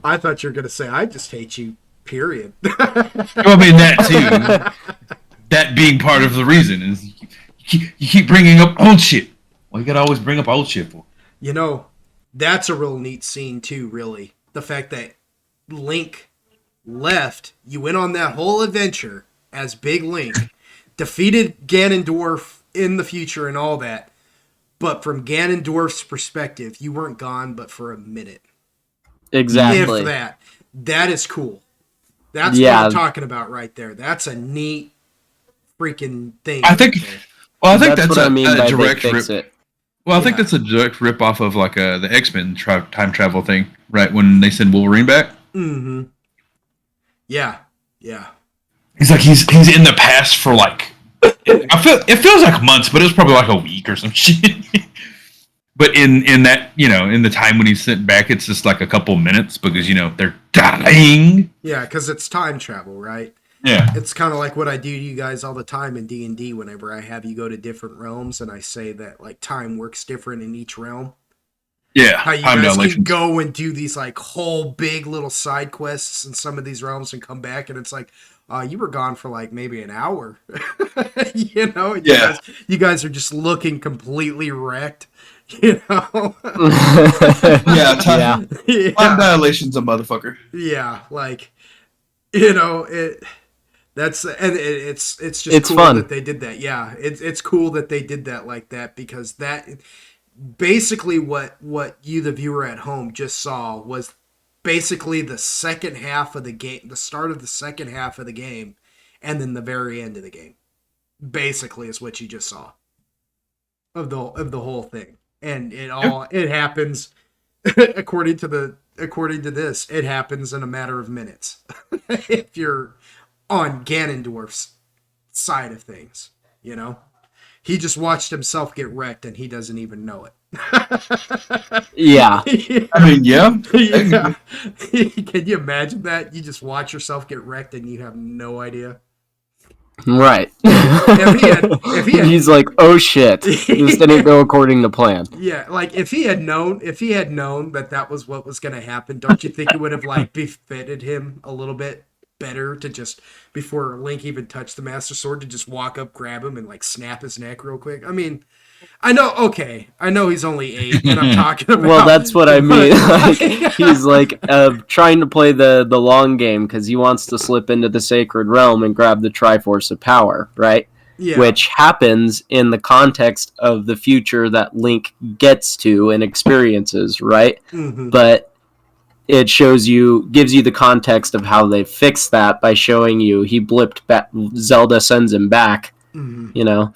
I thought you were gonna say, "I just hate you." Period. I mean that too. That being part of the reason is you keep bringing up old shit. Well, you gotta always bring up old shit for. You know, that's a real neat scene too. Really, the fact that Link left, you went on that whole adventure as Big Link, defeated Ganondorf in the future and all that. But from Ganondorf's perspective, you weren't gone but for a minute. Exactly. If that. That is cool. That's what I'm talking about right there. That's a neat freaking thing. I think. Well, I think that's what I mean by direct they fix it. Well, I think that's a direct rip off of like the X-Men time travel thing, right? When they send Wolverine back. Mm-hmm. Yeah. He's in the past for like. It feels like months, but it was probably like a week or some shit. But in that, in the time when he's sent back, it's just like a couple minutes because they're dying. Yeah, because it's time travel, right? Yeah, it's kind of like what I do to you guys all the time in D&D. Whenever I have you go to different realms, and I say that like time works different in each realm. Yeah, how you guys can go and do these like whole big little side quests in some of these realms and come back, and it's like. You were gone for like maybe an hour. You guys are just looking completely wrecked. Time dilation's a motherfucker. Yeah, like it's just cool fun that they did that. Yeah, it's cool that they did that like that, because that basically what you, the viewer at home, just saw was basically the second half of the game, the start of the second half of the game, and then the very end of the game. Basically, is what you just saw of the whole thing, and it happens according to this. It happens in a matter of minutes if you're on Ganondorf's side of things. He just watched himself get wrecked, and he doesn't even know it. Yeah. I mean, yeah. Can you imagine that? You just watch yourself get wrecked and you have no idea. Right. If he had, he's like, oh shit, this didn't go according to plan. Yeah, like if he had known that was what was going to happen, don't you think it would have like befitted him a little bit better to just, before Link even touched the Master Sword, to just walk up, grab him, and like snap his neck real quick? I mean, I know he's only 8, and I'm talking about... Well, that's what I mean. He's like trying to play the long game because he wants to slip into the Sacred Realm and grab the Triforce of Power, right? Yeah. Which happens in the context of the future that Link gets to and experiences, right? Mm-hmm. But it gives you the context of how they fixed that by showing you he blipped back. Zelda sends him back, mm-hmm.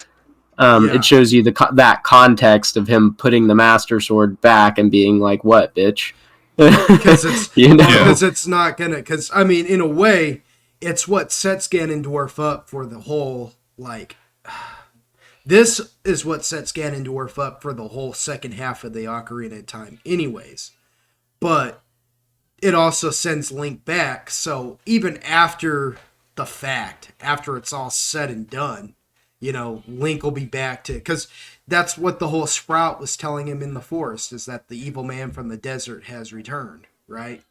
It shows you that context of him putting the Master Sword back and being like, "What, bitch?" Because it's not gonna. Because I mean, in a way, it's what sets Ganondorf up for the whole like. This is what sets Ganondorf up for the whole second half of the Ocarina of Time, anyways. But it also sends Link back, so even after the fact, after it's all said and done, Link will be back to... Because that's what the whole Sprout was telling him in the forest, is that the evil man from the desert has returned, right?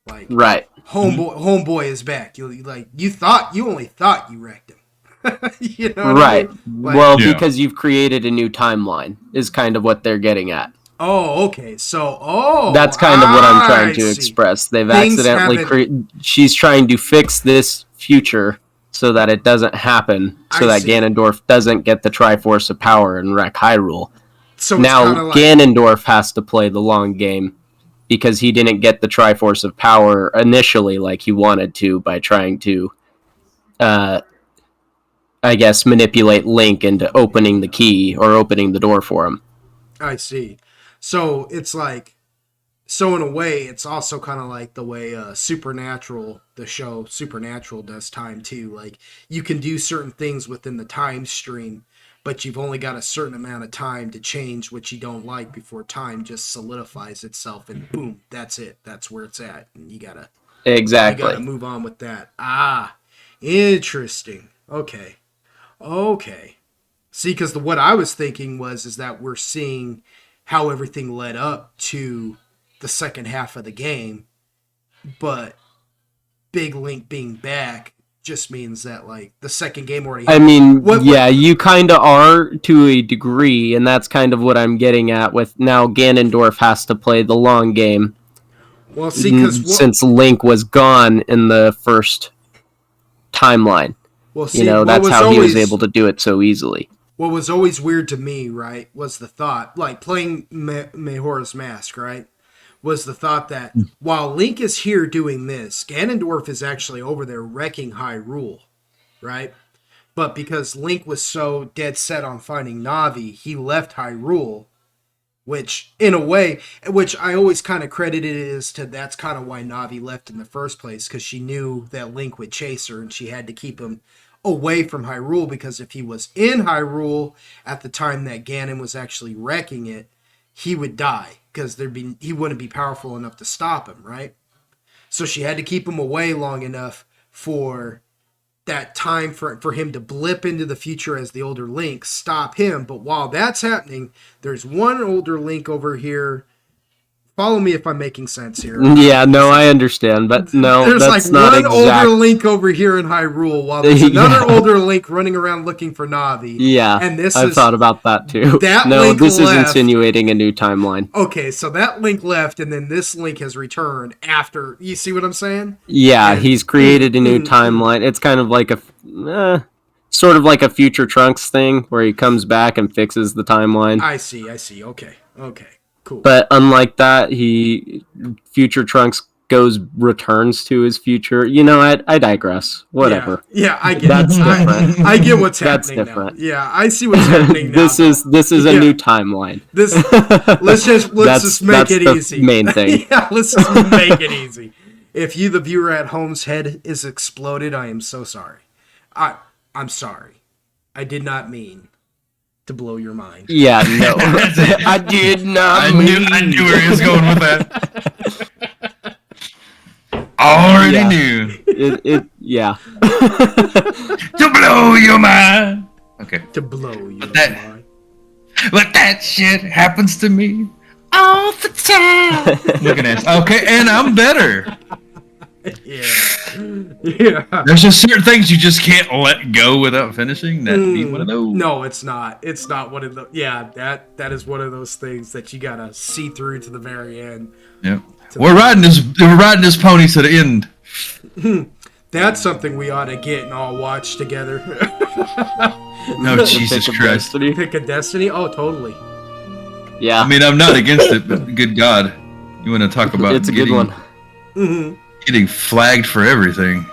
Like, right. Homeboy is back. You only thought you wrecked him. Right. I mean? Well, because you've created a new timeline, is kind of what they're getting at. Oh, okay. So, that's kind of what I'm trying to express. They've accidentally she's trying to fix this future so that it doesn't happen, so that Ganondorf doesn't get the Triforce of Power and wreck Hyrule. So now Ganondorf has to play the long game because he didn't get the Triforce of Power initially like he wanted to by trying to, I guess, manipulate Link into opening the key or opening the door for him. I see. So it's like, so in a way, it's also kind of like the way Supernatural, the show Supernatural, does time too. Like, you can do certain things within the time stream, but you've only got a certain amount of time to change what you don't like before time just solidifies itself, and boom, that's it. That's where it's at, and you gotta move on with that. Interesting. Okay. See, because what I was thinking is that we're seeing how everything led up to the second half of the game, but Big Link being back just means that like the second game already I mean, yeah, you kind of are to a degree, and that's kind of what I'm getting at with now Ganondorf has to play the long game. Well, see, because since Link was gone in the first timeline, well, see, you know, that's how he was able to do it so easily. What was always weird to me, right, was the thought, like playing Majora's Mask, right, was the thought that while Link is here doing this, Ganondorf is actually over there wrecking Hyrule, right? But because Link was so dead set on finding Navi, he left Hyrule, which, in a way, which I always kind of credited it as to that's kind of why Navi left in the first place, because she knew that Link would chase her and she had to keep him away from Hyrule, because if he was in Hyrule at the time that Ganon was actually wrecking it, he would die, because he wouldn't be powerful enough to stop him, right? So she had to keep him away long enough for that time for him to blip into the future as the older Link, stop him. But while that's happening, there's one older Link over here. Follow me if I'm making sense here. Yeah, no, I understand, but no, there's that's like not one exact... older Link over here in Hyrule, while there's another older Link running around looking for Navi. Yeah, and I've thought about that too. Link this is left. Insinuating a new timeline. Okay, so that Link left, and then this Link has returned after. You see what I'm saying? Yeah, he's created a new timeline. It's kind of like a... sort of like a Future Trunks thing, where he comes back and fixes the timeline. I see. Okay. Cool. But unlike that, Future Trunks returns to his future. You know, I digress. Whatever. Yeah, I get That's different. I get what's That's happening different. now. Yeah, I see what's happening now. This is a new timeline. Let's just make it easy. Main thing. Yeah, let's just make it easy. If you, the viewer at home's head is exploded, I am so sorry. I'm sorry. I did not mean to blow your mind. Yeah, no. I did not. I knew where he was going with that. Already knew. Yeah. To blow your mind. Okay. To blow your mind. But that shit happens to me all the time. Looking at okay, and I'm better. Yeah. There's just certain things you just can't let go without finishing. That'd be one of those. No, it's not. It's not one of the. Yeah, that is one of those things that you gotta see through to the very end. Yep. We're riding this pony to the end. That's something we ought to get and all watch together. No, Jesus Christ. Pick a Destiny? Oh, totally. Yeah. I mean, I'm not against it, but good God. You want to talk about it's a good one. Getting flagged for everything.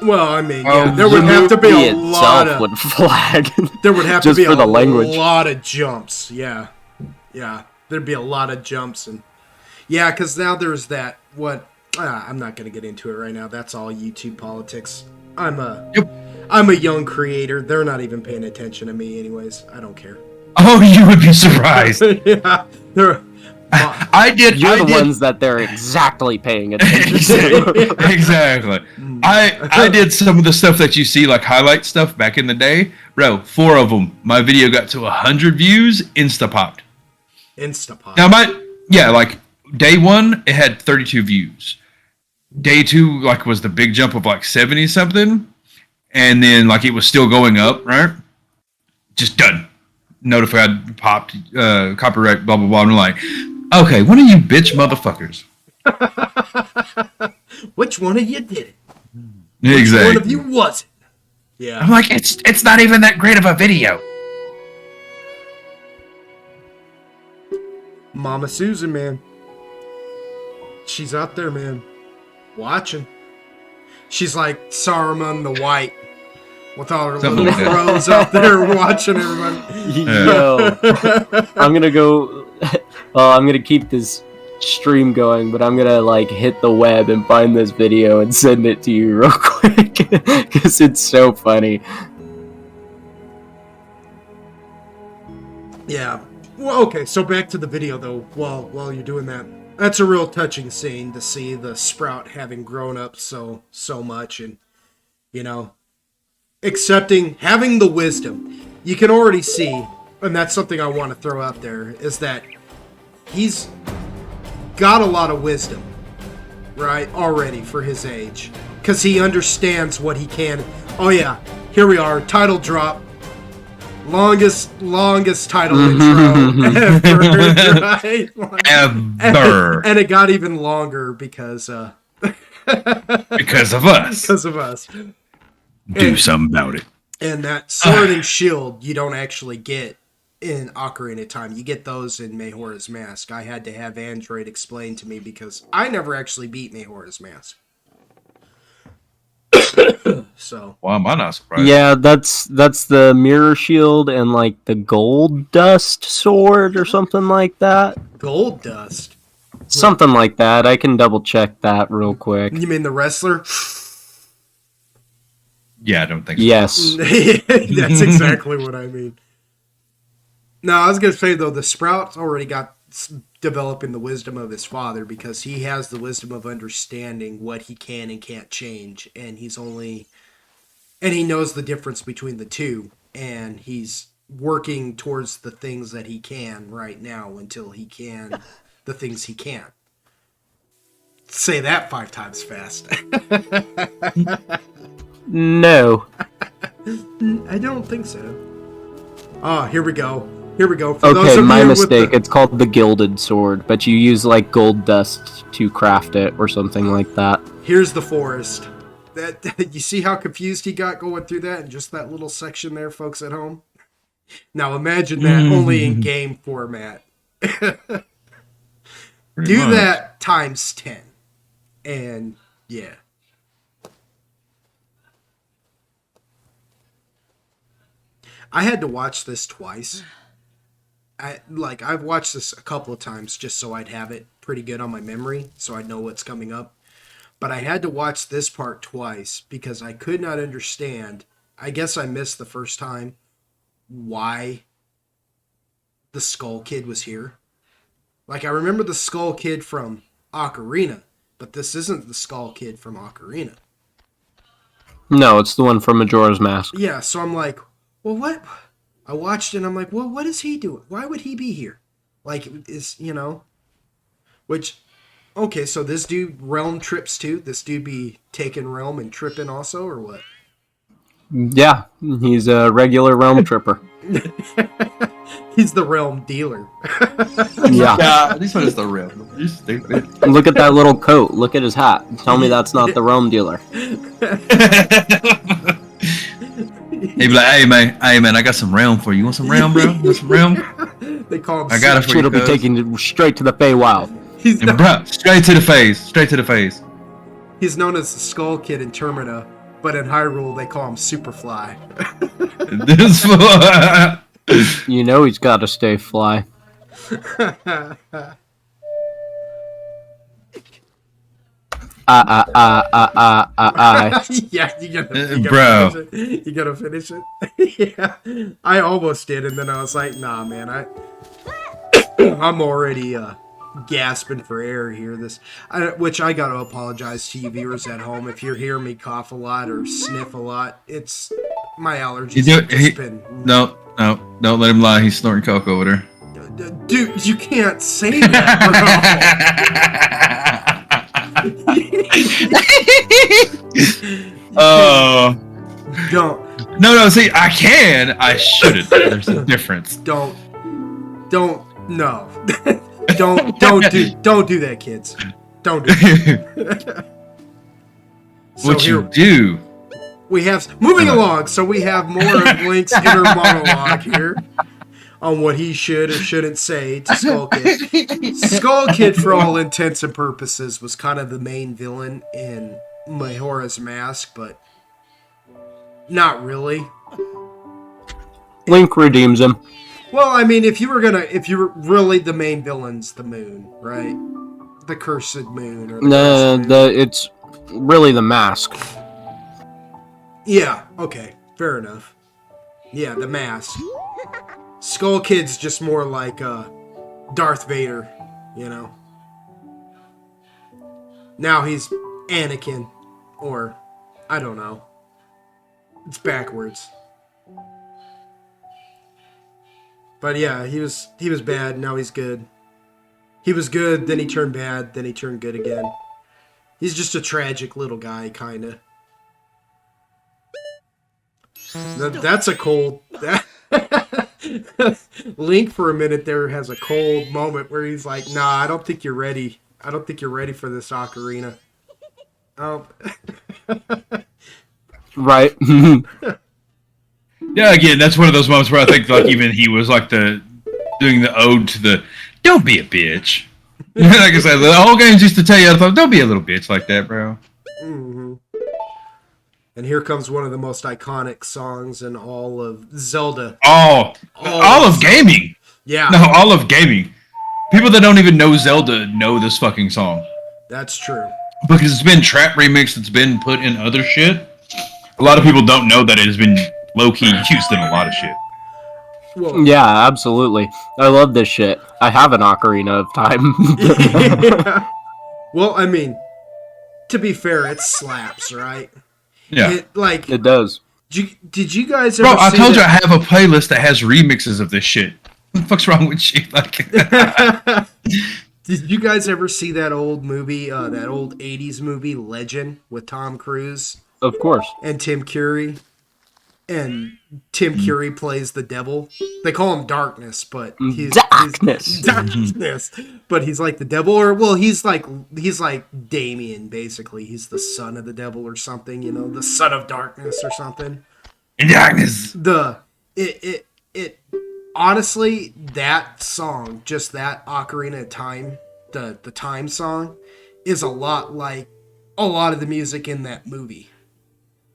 Well, I mean, yeah, there would have to be a lot of flag. There would have to Just be for the language. lot of jumps. Yeah, there'd be a lot of jumps, and yeah, because now there's that. I'm not gonna get into it right now. That's all YouTube politics. I'm a young creator. They're not even paying attention to me, anyways. I don't care. Oh, you would be surprised. Yeah, they're. You're the ones that they're exactly paying attention to. Exactly. I did some of the stuff that you see, like highlight stuff back in the day. Bro, 4 of them. My video got to 100 views, insta-popped. Now, like, day 1, it had 32 views. Day 2, like, was the big jump of, like, 70-something. And then, like, it was still going up, right? Just done. Notified, popped, copyright, blah, blah, blah. And I'm like, okay, one of you bitch motherfuckers. Which one of you did it? Exactly. Which one of you wasn't? Yeah. I'm like, it's not even that great of a video. Mama Susan, man. She's out there, man. Watching. She's like Saruman the White. With all her little crows out there watching everybody. Yo. I'm gonna keep this stream going, but I'm gonna like hit the web and find this video and send it to you real quick. Because it's so funny. Yeah. Well, okay, so back to the video though, while you're doing that. That's a real touching scene to see the Sprout having grown up so much and, you know, having the wisdom. You can already see, and that's something I want to throw out there, is that he's got a lot of wisdom, right, already for his age. Because he understands what he can. Oh yeah, here we are, title drop. Longest title intro ever, right? Ever. And it got even longer because Because of us. Because of us. Do something about it. And that sword and shield you don't actually get in Ocarina of Time. You get those in Majora's Mask. I had to have Android explain to me because I never actually beat Majora's Mask. So. Why am I not surprised? Yeah, that's the mirror shield and like the gold dust sword or something like that. Gold dust? Something like that. I can double check that real quick. You mean the wrestler? Yeah, I don't think so. Yes. That's exactly what I mean. No, I was going to say, though, the Sprout's already got developing the wisdom of his father because he has the wisdom of understanding what he can and can't change. And he knows the difference between the two. And he's working towards the things that he can right now until he can the things he can't. Say that 5 times fast. No. I don't think so. Oh, here we go. For okay, my mistake. It's called the Gilded Sword, but you use like gold dust to craft it or something like that. Here's the forest. That you see how confused he got going through that in just that little section there, folks at home? Now imagine that only in game format. Do that times 10. And yeah. I had to watch this twice. I've watched this a couple of times just so I'd have it pretty good on my memory, so I'd know what's coming up. But I had to watch this part twice because I could not understand. I guess I missed the first time why the Skull Kid was here. Like, I remember the Skull Kid from Ocarina, but this isn't the Skull Kid from Ocarina. No, it's the one from Majora's Mask. Yeah, so I'm like, well, what? I watched it and I'm like, well, what is he doing? Why would he be here? Like, which, okay, so this dude realm trips too? This dude be taking realm and tripping also, or what? Yeah, he's a regular realm tripper. He's the realm dealer. Yeah. This one is the real. You're stupid. Look at that little coat. Look at his hat. Tell me that's not the realm dealer. He'd be like, hey man, I got some realm for you. You want some realm, bro? You want some realm? They call him. I got it for you. Shit'll be taken straight to the Feywild. Bro, straight to the face. Straight to the face. He's known as the Skull Kid in Termina, but in Hyrule they call him Superfly. This fool. You know he's got to stay fly. Yeah, you gotta bro. finish it. You gotta finish it. Yeah, I almost did, and then I was like, nah, man, I'm already gasping for air here. Which I gotta apologize to you viewers at home if you're hearing me cough a lot or sniff a lot. It's my allergies. No, don't let him lie. He's snorting coke over there. Dude, you can't say that, Oh. Don't. No, see, I can. I shouldn't. There's a difference. No. don't do that, kids. Don't do that. What you do? We have moving along, so we have more of Link's inner monologue here on what he should or shouldn't say to Skull Kid. Skull Kid, for all intents and purposes, was kind of the main villain in Majora's Mask, but not really. Link redeems him. Well, I mean, if you were really the main villain's the moon, right? The cursed moon. Or it's really the mask. Yeah, okay, fair enough. Yeah, the mask. Skull Kid's just more like Darth Vader, you know? Now he's Anakin, or I don't know. It's backwards. But yeah, he was bad, now he's good. He was good, then he turned bad, then he turned good again. He's just a tragic little guy, kind of. That's a cold... Link for a minute there has a cold moment where he's like, nah, I don't think you're ready. I don't think you're ready for this ocarina. Oh. Right. Yeah, again, that's one of those moments where I think like even he was like doing the ode to the don't be a bitch. Like I said, the whole game's used to tell you, I thought, don't be a little bitch like that, bro. Mm-hmm. And here comes one of the most iconic songs in all of Zelda. Oh, all of gaming. Yeah. No, all of gaming. People that don't even know Zelda know this fucking song. That's true. Because it's been trap remixed, it's been put in other shit. A lot of people don't know that it has been low-key used in a lot of shit. Well, Yeah, absolutely. I love this shit. I have an Ocarina of Time. yeah. Well, I mean, to be fair, it slaps, right? Yeah. It does. Did you guys ever Bro, I see told you I that? have a playlist that has remixes of this shit. What the fuck's wrong with you? Like, Did you guys ever see that old movie, that old 80s movie, Legend, with Tom Cruise Of course. and Tim Curry? And Tim Curry plays the devil. They call him Darkness, but he's Darkness. Darkness. But he's like the devil, or well, he's like Damien, basically. He's the son of the devil or something, you know, the son of darkness or something. in darkness. It honestly, that song, just that Ocarina of Time, the time song, is a lot like a lot of the music in that movie.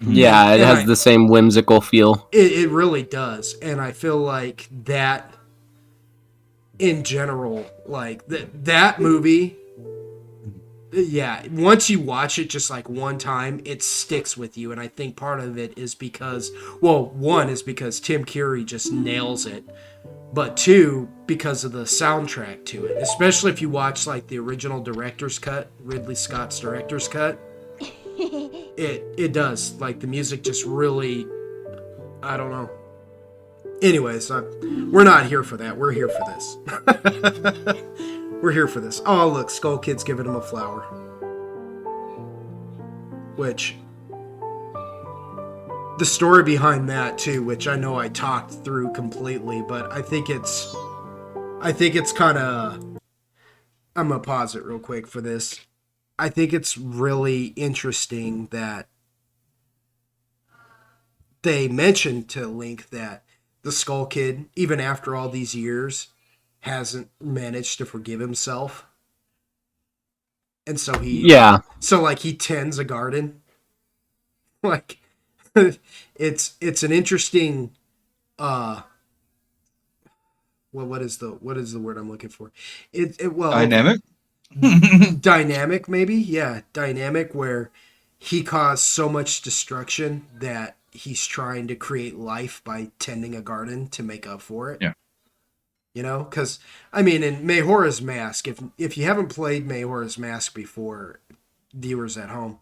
Yeah, it has the same whimsical feel. It really does. And I feel like that in general, like that movie, yeah, once you watch it just like one time, it sticks with you. And I think part of it is because, well, one is because Tim Curry just nails it. But two, because of the soundtrack to it. Especially if you watch like the original director's cut, Ridley Scott's director's cut. It does. Like, the music just really, I don't know. Anyways, we're not here for that. We're here for this. We're here for this. Oh, look, Skull Kid's giving him a flower. Which, the story behind that, too, which I know I talked through completely, but I think it's kind of, I'm going to pause it real quick for this. I think it's really interesting that they mentioned to Link that the Skull Kid, even after all these years, hasn't managed to forgive himself. And so he tends a garden. Like, it's an interesting what is the word I'm looking for? Dynamic? Dynamic, maybe? Yeah, dynamic, where he caused so much destruction that he's trying to create life by tending a garden to make up for it. Yeah. You know? Because, I mean, in Majora's Mask, if you haven't played Majora's Mask before, viewers at home,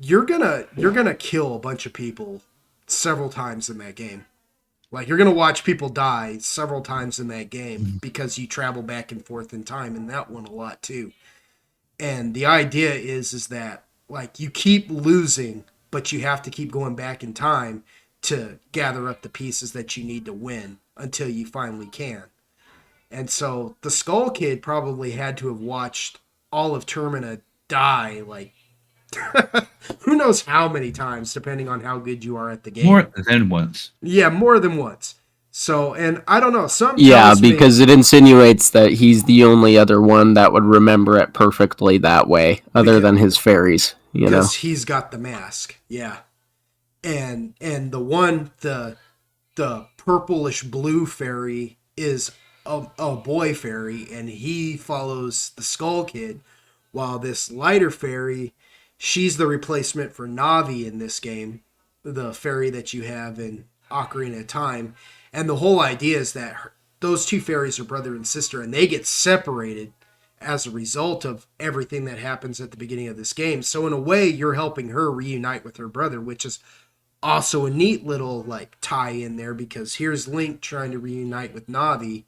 you're gonna kill a bunch of people several times in that game. Like, you're going to watch people die several times in that game because you travel back and forth in time in that one a lot, too. And the idea is that, like, you keep losing, but you have to keep going back in time to gather up the pieces that you need to win until you finally can. And so the Skull Kid probably had to have watched all of Termina die, like, who knows how many times, depending on how good you are at the game. More than once. Yeah, more than once. So, and I don't know. Because it insinuates that he's the only other one that would remember it perfectly that way, other than his fairies. You know, because he's got the mask. Yeah, and the one the purplish blue fairy is a boy fairy, and he follows the Skull Kid, while this lighter fairy, she's the replacement for Navi in this game, the fairy that you have in Ocarina of Time. And the whole idea is that those two fairies are brother and sister, and they get separated as a result of everything that happens at the beginning of this game. So in a way, you're helping her reunite with her brother, which is also a neat little like tie in there, because here's Link trying to reunite with Navi,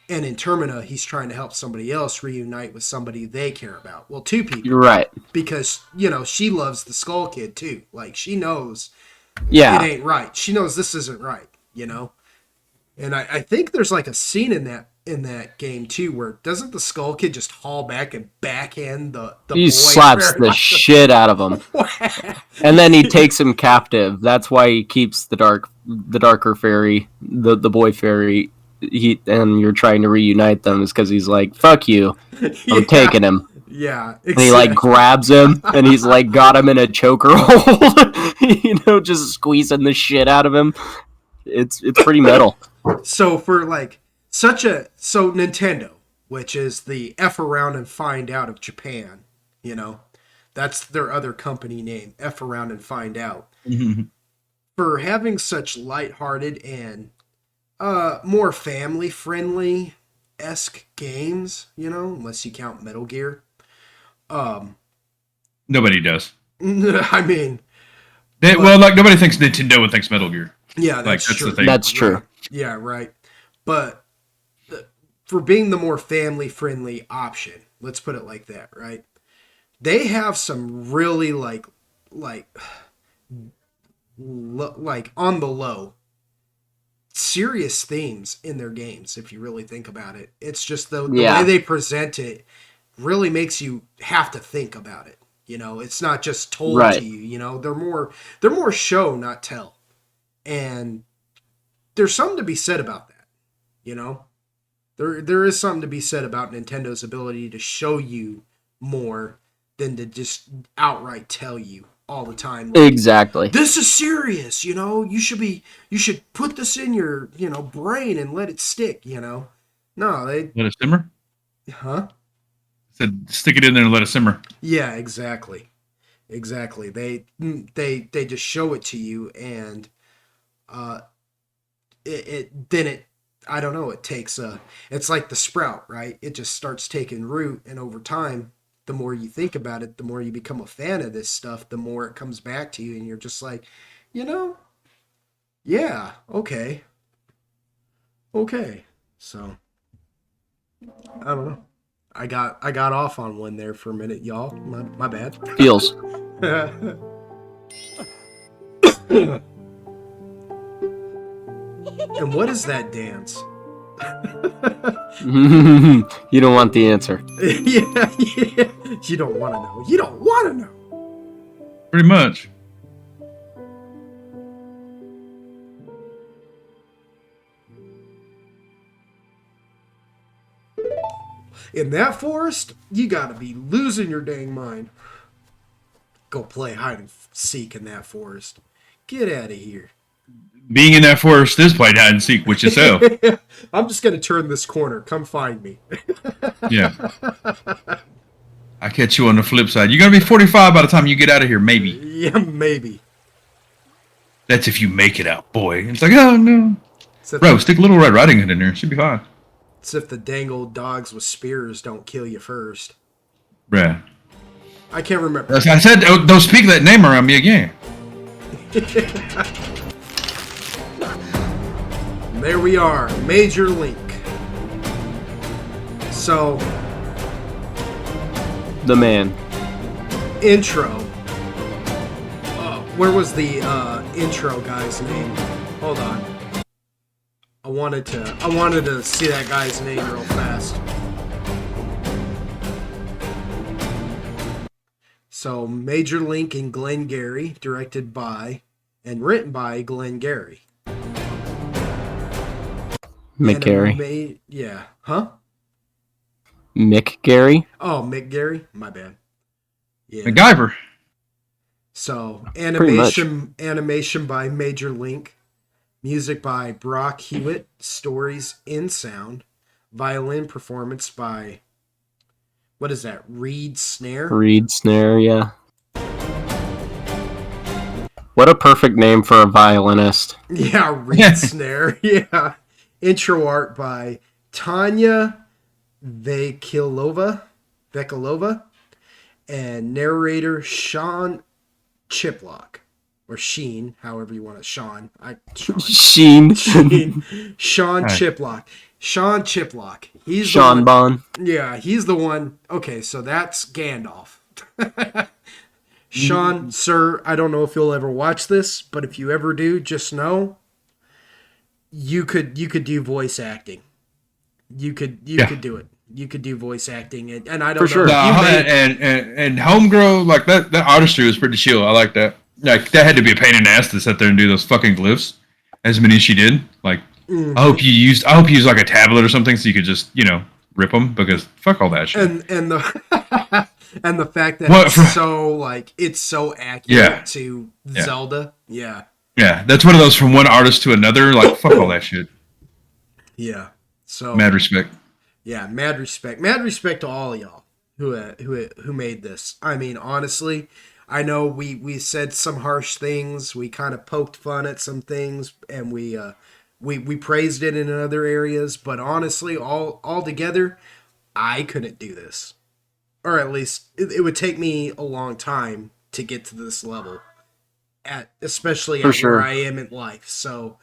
And in Termina, he's trying to help somebody else reunite with somebody they care about. Well, two people. You're right. Because, she loves the Skull Kid, too. Like, she knows Yeah. it ain't right. She knows this isn't right, And I think there's, like, a scene in that game, too, where doesn't the Skull Kid just haul back and backhand the He boy slaps the shit out of him. And then he takes him captive. That's why he keeps the darker fairy, the boy fairy, and you're trying to reunite them is because he's like, fuck you, I'm taking him. Yeah, exactly. And he like grabs him and he's like got him in a choker hold, just squeezing the shit out of him. It's pretty metal. So for like so Nintendo, which is the F around and find out of Japan, that's their other company name, F around and find out. Mm-hmm. For having such lighthearted and more family-friendly-esque games, unless you count Metal Gear. Nobody does. I mean... nobody thinks Nintendo and thinks Metal Gear. Yeah, that's true. The thing. That's true. Right. Yeah, right. But for being the more family-friendly option, let's put it like that, right? They have some really, like on the low, serious themes in their games, if you really think about it. It's just the way they present it really makes you have to think about it. It's not just told to you, they're more show, not tell. And there's something to be said about that, There is something to be said about Nintendo's ability to show you more than to just outright tell you all the time. Like, exactly. This is serious, you should put this in your, brain and let it stick, No, they let it simmer? Huh? Said stick it in there and let it simmer. Yeah, exactly. They just show it to you, and it I don't know, it takes it's like the sprout, right? It just starts taking root, and over time, the more you think about it, the more you become a fan of this stuff, the more it comes back to you, and you're just like, yeah, okay. So I don't know. I got off on one there for a minute, y'all. My bad. Feels. And what is that dance? You don't want the answer. yeah. You don't want to know. You don't want to know. Pretty much. In that forest, you gotta be losing your dang mind. Go play hide and seek in that forest. Get out of here. Being in that forest is playing hide and seek, which is hell. I'm just gonna turn this corner. Come find me. Yeah. I catch you on the flip side. You're gonna be 45 by the time you get out of here, maybe. Yeah, maybe. That's if you make it out, boy. It's like, oh no. Bro, stick a little Red Riding Hood in there. It should be fine. It's if the dang old dogs with spears don't kill you first. Bruh. I can't remember. As I said, don't speak that name around me again. There we are, Major Link. So, the man. Intro. Where was the intro guy's name? Hold on. I wanted to see that guy's name real fast. So, Major Link and Glenn Gary, directed by and written by Glenn Gary. Mick Gary. Yeah. Huh? Mick Gary? Oh, Mick Gary? My bad. Yeah. MacGyver. So, animation by Major Link. Music by Brock Hewitt. Stories in sound. Violin performance by... What is that? Reed Snare? Reed Snare, yeah. What a perfect name for a violinist. Yeah, Reed Snare. Yeah. Intro art by Tanya Vekilova, and narrator Sean Chiplock, or Sheen, however you want to. Sean Sheen. Sean Right. Chiplock. Sean Chiplock. He's Sean the one, Bond. Yeah, he's the one. Okay, so that's Gandalf. Sean, sir, I don't know if you'll ever watch this, but if you ever do, just know you could do voice acting. You could do it. You could do voice acting, and I don't know. sure. And Homegrown, like that artistry was pretty chill. I like that. Like that had to be a pain in the ass to sit there and do those fucking glyphs, as many as she did. Like, I hope you used like a tablet or something so you could just rip them, because fuck all that shit. And the and the fact that it's so accurate to Zelda. Yeah. Yeah, that's one of those from one artist to another. Like, fuck all that shit. Yeah. So mad respect. Yeah, mad respect. Mad respect to all of y'all who made this. I mean, honestly, I know we said some harsh things. We kind of poked fun at some things, and we praised it in other areas. But honestly, all together, I couldn't do this, or at least it would take me a long time to get to this level. Especially where I am in life. So,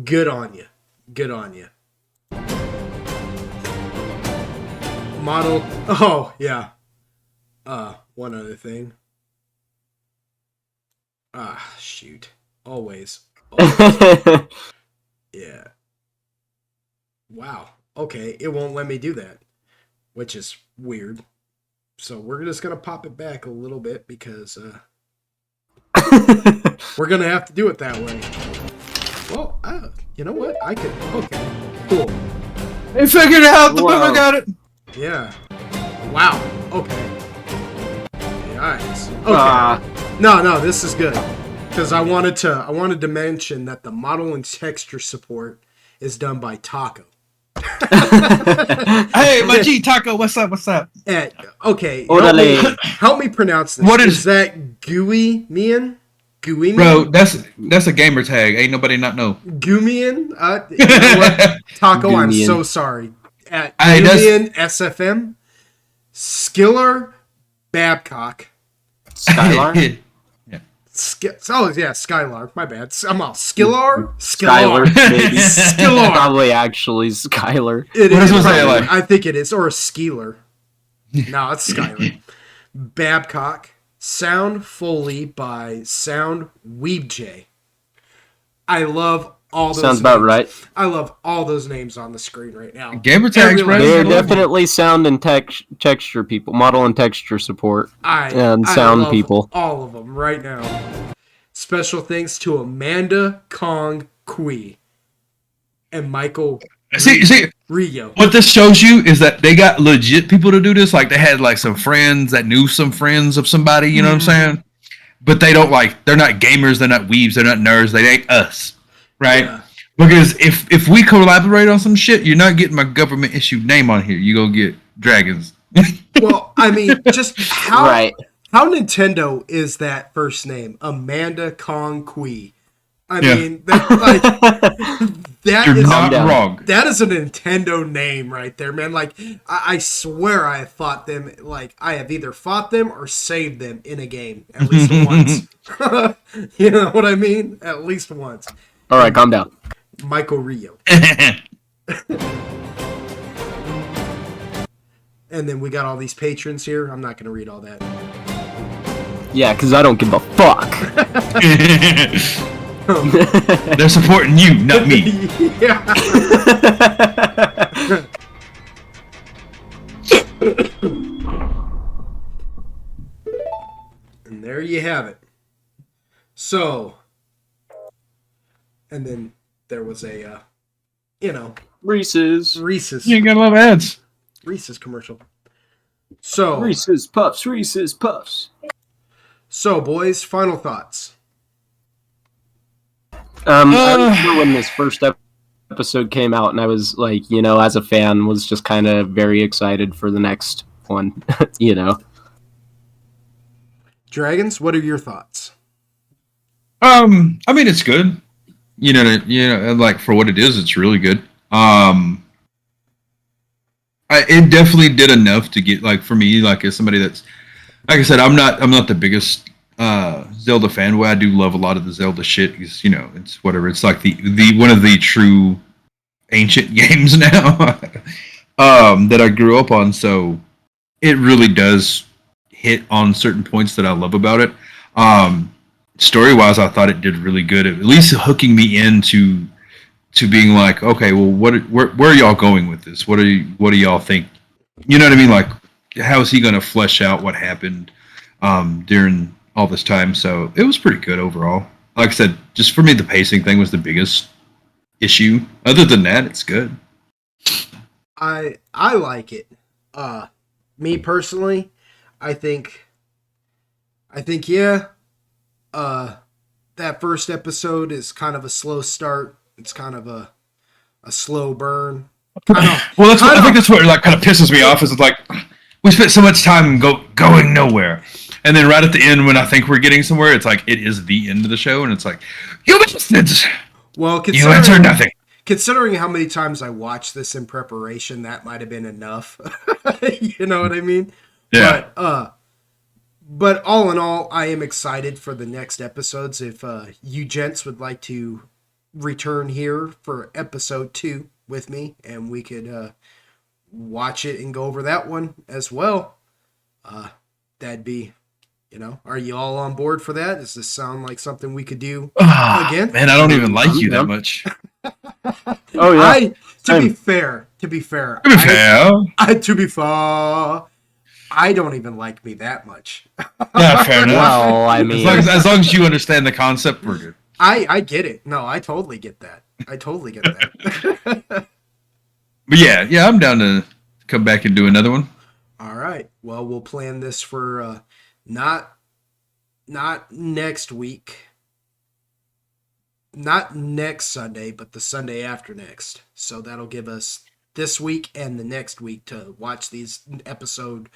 good on you. Good on you. Model. Oh, yeah. One other thing. Shoot. Always. Yeah. Wow. Okay, it won't let me do that, which is weird. So, we're just going to pop it back a little bit because, we're going to have to do it that way. Well, you know what? I could. Okay. Cool. They figured it out. The boomer got it. Yeah. Wow. Okay. Nice. Okay. No, this is good. Because I wanted to mention that the model and texture support is done by Taco. Hey, my G Taco, what's up? Okay, help me pronounce this. What is that? Gooey-mian? Bro, that's a gamer tag. Ain't nobody not know. Goomian? You know what? Taco, I'm so sorry. At Goomian SFM, Skiller Babcock. Skylar? Skylar. My bad. I'm all Skillar? Skylar, maybe. Skillar. Probably actually Skylar. It is. Like? I think it is. Or a Skeeler. No, it's Skylar. Babcock. Sound Foley by Sound Weebj. I love all those Sounds names. about right. I love all those names on the screen right now. Gamer tags, right? They're definitely sound and texture people, model and texture support, and sound love people. All of them right now. Special thanks to Amanda Kong Kui and Michael Rio. What this shows you is that they got legit people to do this. Like they had like some friends that knew some friends of somebody. You know what I'm saying? But they don't they're not gamers. They're not weebs. They're not nerds. They ain't us. Right? Yeah. Because if we collaborate on some shit, you're not getting my government issued name on here. You go get Dragonz. Well, I mean, just how Nintendo is that first name? Amanda Kong Kui. I mean, you're not wrong. That is a Nintendo name right there, man. Like, I swear I have fought them. Like, I have either fought them or saved them in a game at least once. You know what I mean? At least once. All right, calm down. Michael Rio. And then we got all these patrons here. I'm not going to read all that. Yeah, because I don't give a fuck. They're supporting you, not me. Yeah. And there you have it. So, and then there was a, Reese's. You ain't gotta love ads. Reese's commercial. So Reese's Puffs. So, boys, final thoughts. I remember when this first episode came out, and I was like, as a fan, was just kind of very excited for the next one. Dragonz, what are your thoughts? I mean, it's good. Like for what it is, it's really good. It definitely did enough to get for me, as somebody that's, like I said, I'm not the biggest Zelda fan. Well, I do love a lot of the Zelda shit because it's whatever. It's like the one of the true ancient games now that I grew up on. So it really does hit on certain points that I love about it. Story wise, I thought it did really good, at least hooking me into being like, okay, well, where are y'all going with this? What do y'all think? You know what I mean? Like, how is he going to flesh out what happened during all this time? So it was pretty good overall. Like I said, just for me, the pacing thing was the biggest issue. Other than that, it's good. I like it. Me personally, I think yeah. That first episode is kind of a slow start. It's kind of a slow burn. Well, I think that's what like kind of pisses me off. Is it's like we spent so much time going nowhere, and then right at the end, when I think we're getting somewhere, it's like it is the end of the show, and it's like you bastards. Well, You answered nothing. Considering how many times I watched this in preparation, that might have been enough. You know what I mean? Yeah. But all in all, I am excited for the next episodes. If you gents would like to return here for episode 2 with me, and we could watch it and go over that one as well, that'd be, are you all on board for that? Does this sound like something we could do again? Man, I don't even like you that much. Oh yeah. To be fair, To be fair, I don't even like me that much. yeah, fair enough. Well, I mean, As long as you understand the concept, we're good. I get it. No, I totally get that. But yeah, I'm down to come back and do another one. All right. Well, we'll plan this for not next week. Not next Sunday, but the Sunday after next. So that'll give us this week and the next week to watch these episode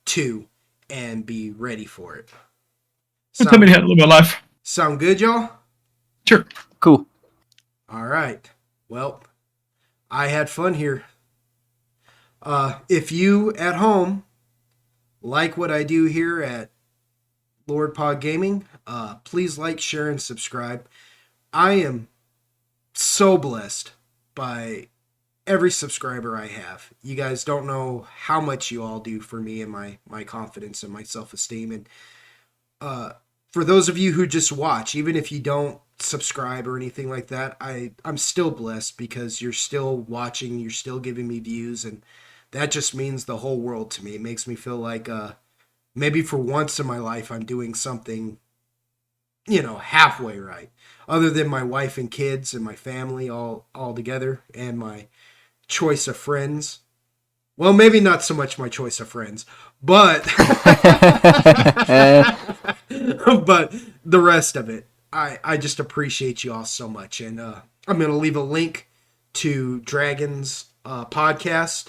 2 and be ready for it. Tell me how to live my life. Sound good, y'all? Sure. cool. All right. Well, I had fun here. If you at home like what I do here at Lord Pod Gaming, please like, share, and subscribe. I am so blessed by every subscriber I have. You guys don't know how much you all do for me and my confidence and my self-esteem. And for those of you who just watch, even if you don't subscribe or anything like that, I'm still blessed because you're still watching, you're still giving me views, and that just means the whole world to me. It makes me feel like maybe for once in my life I'm doing something, halfway right. Other than my wife and kids and my family all together and my choice of friends. Well, maybe not so much my choice of friends, but but the rest of it. I just appreciate you all so much. And I'm going to leave a link to Dragon's podcast.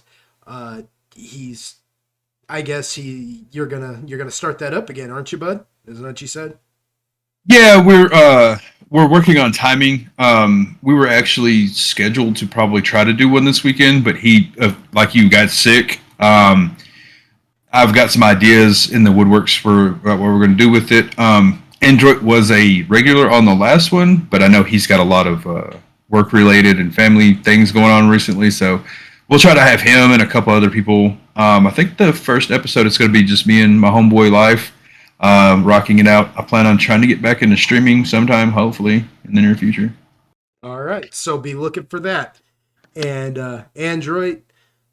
You're gonna start that up again, aren't you, bud? Isn't that what you said? Yeah, we're working on timing. We were actually scheduled to probably try to do one this weekend, but he, like you, got sick. I've got some ideas in the woodworks for what we're going to do with it. Androit was a regular on the last one, but I know he's got a lot of work-related and family things going on recently, so we'll try to have him and a couple other people. I think the first episode is going to be just me and my homeboy live. Rocking it out. I plan on trying to get back into streaming sometime, hopefully, in the near future. All right, so be looking for that. And Android,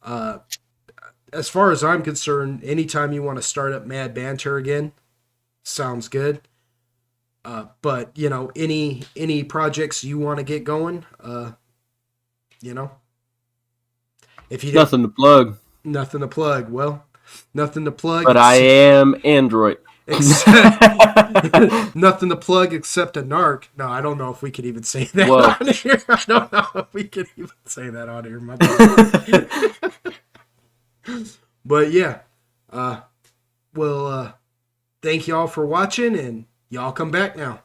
as far as I'm concerned, anytime you want to start up Mad Banter again, sounds good. But any projects you want to get going, if you Nothing to plug. Nothing to plug. Well, nothing to plug. But I am Android. Nothing to plug except a narc. No, I don't know if we could even say that Whoa. on here. I don't know if we could even say that on here. My bad. But yeah, thank y'all for watching, and y'all come back now.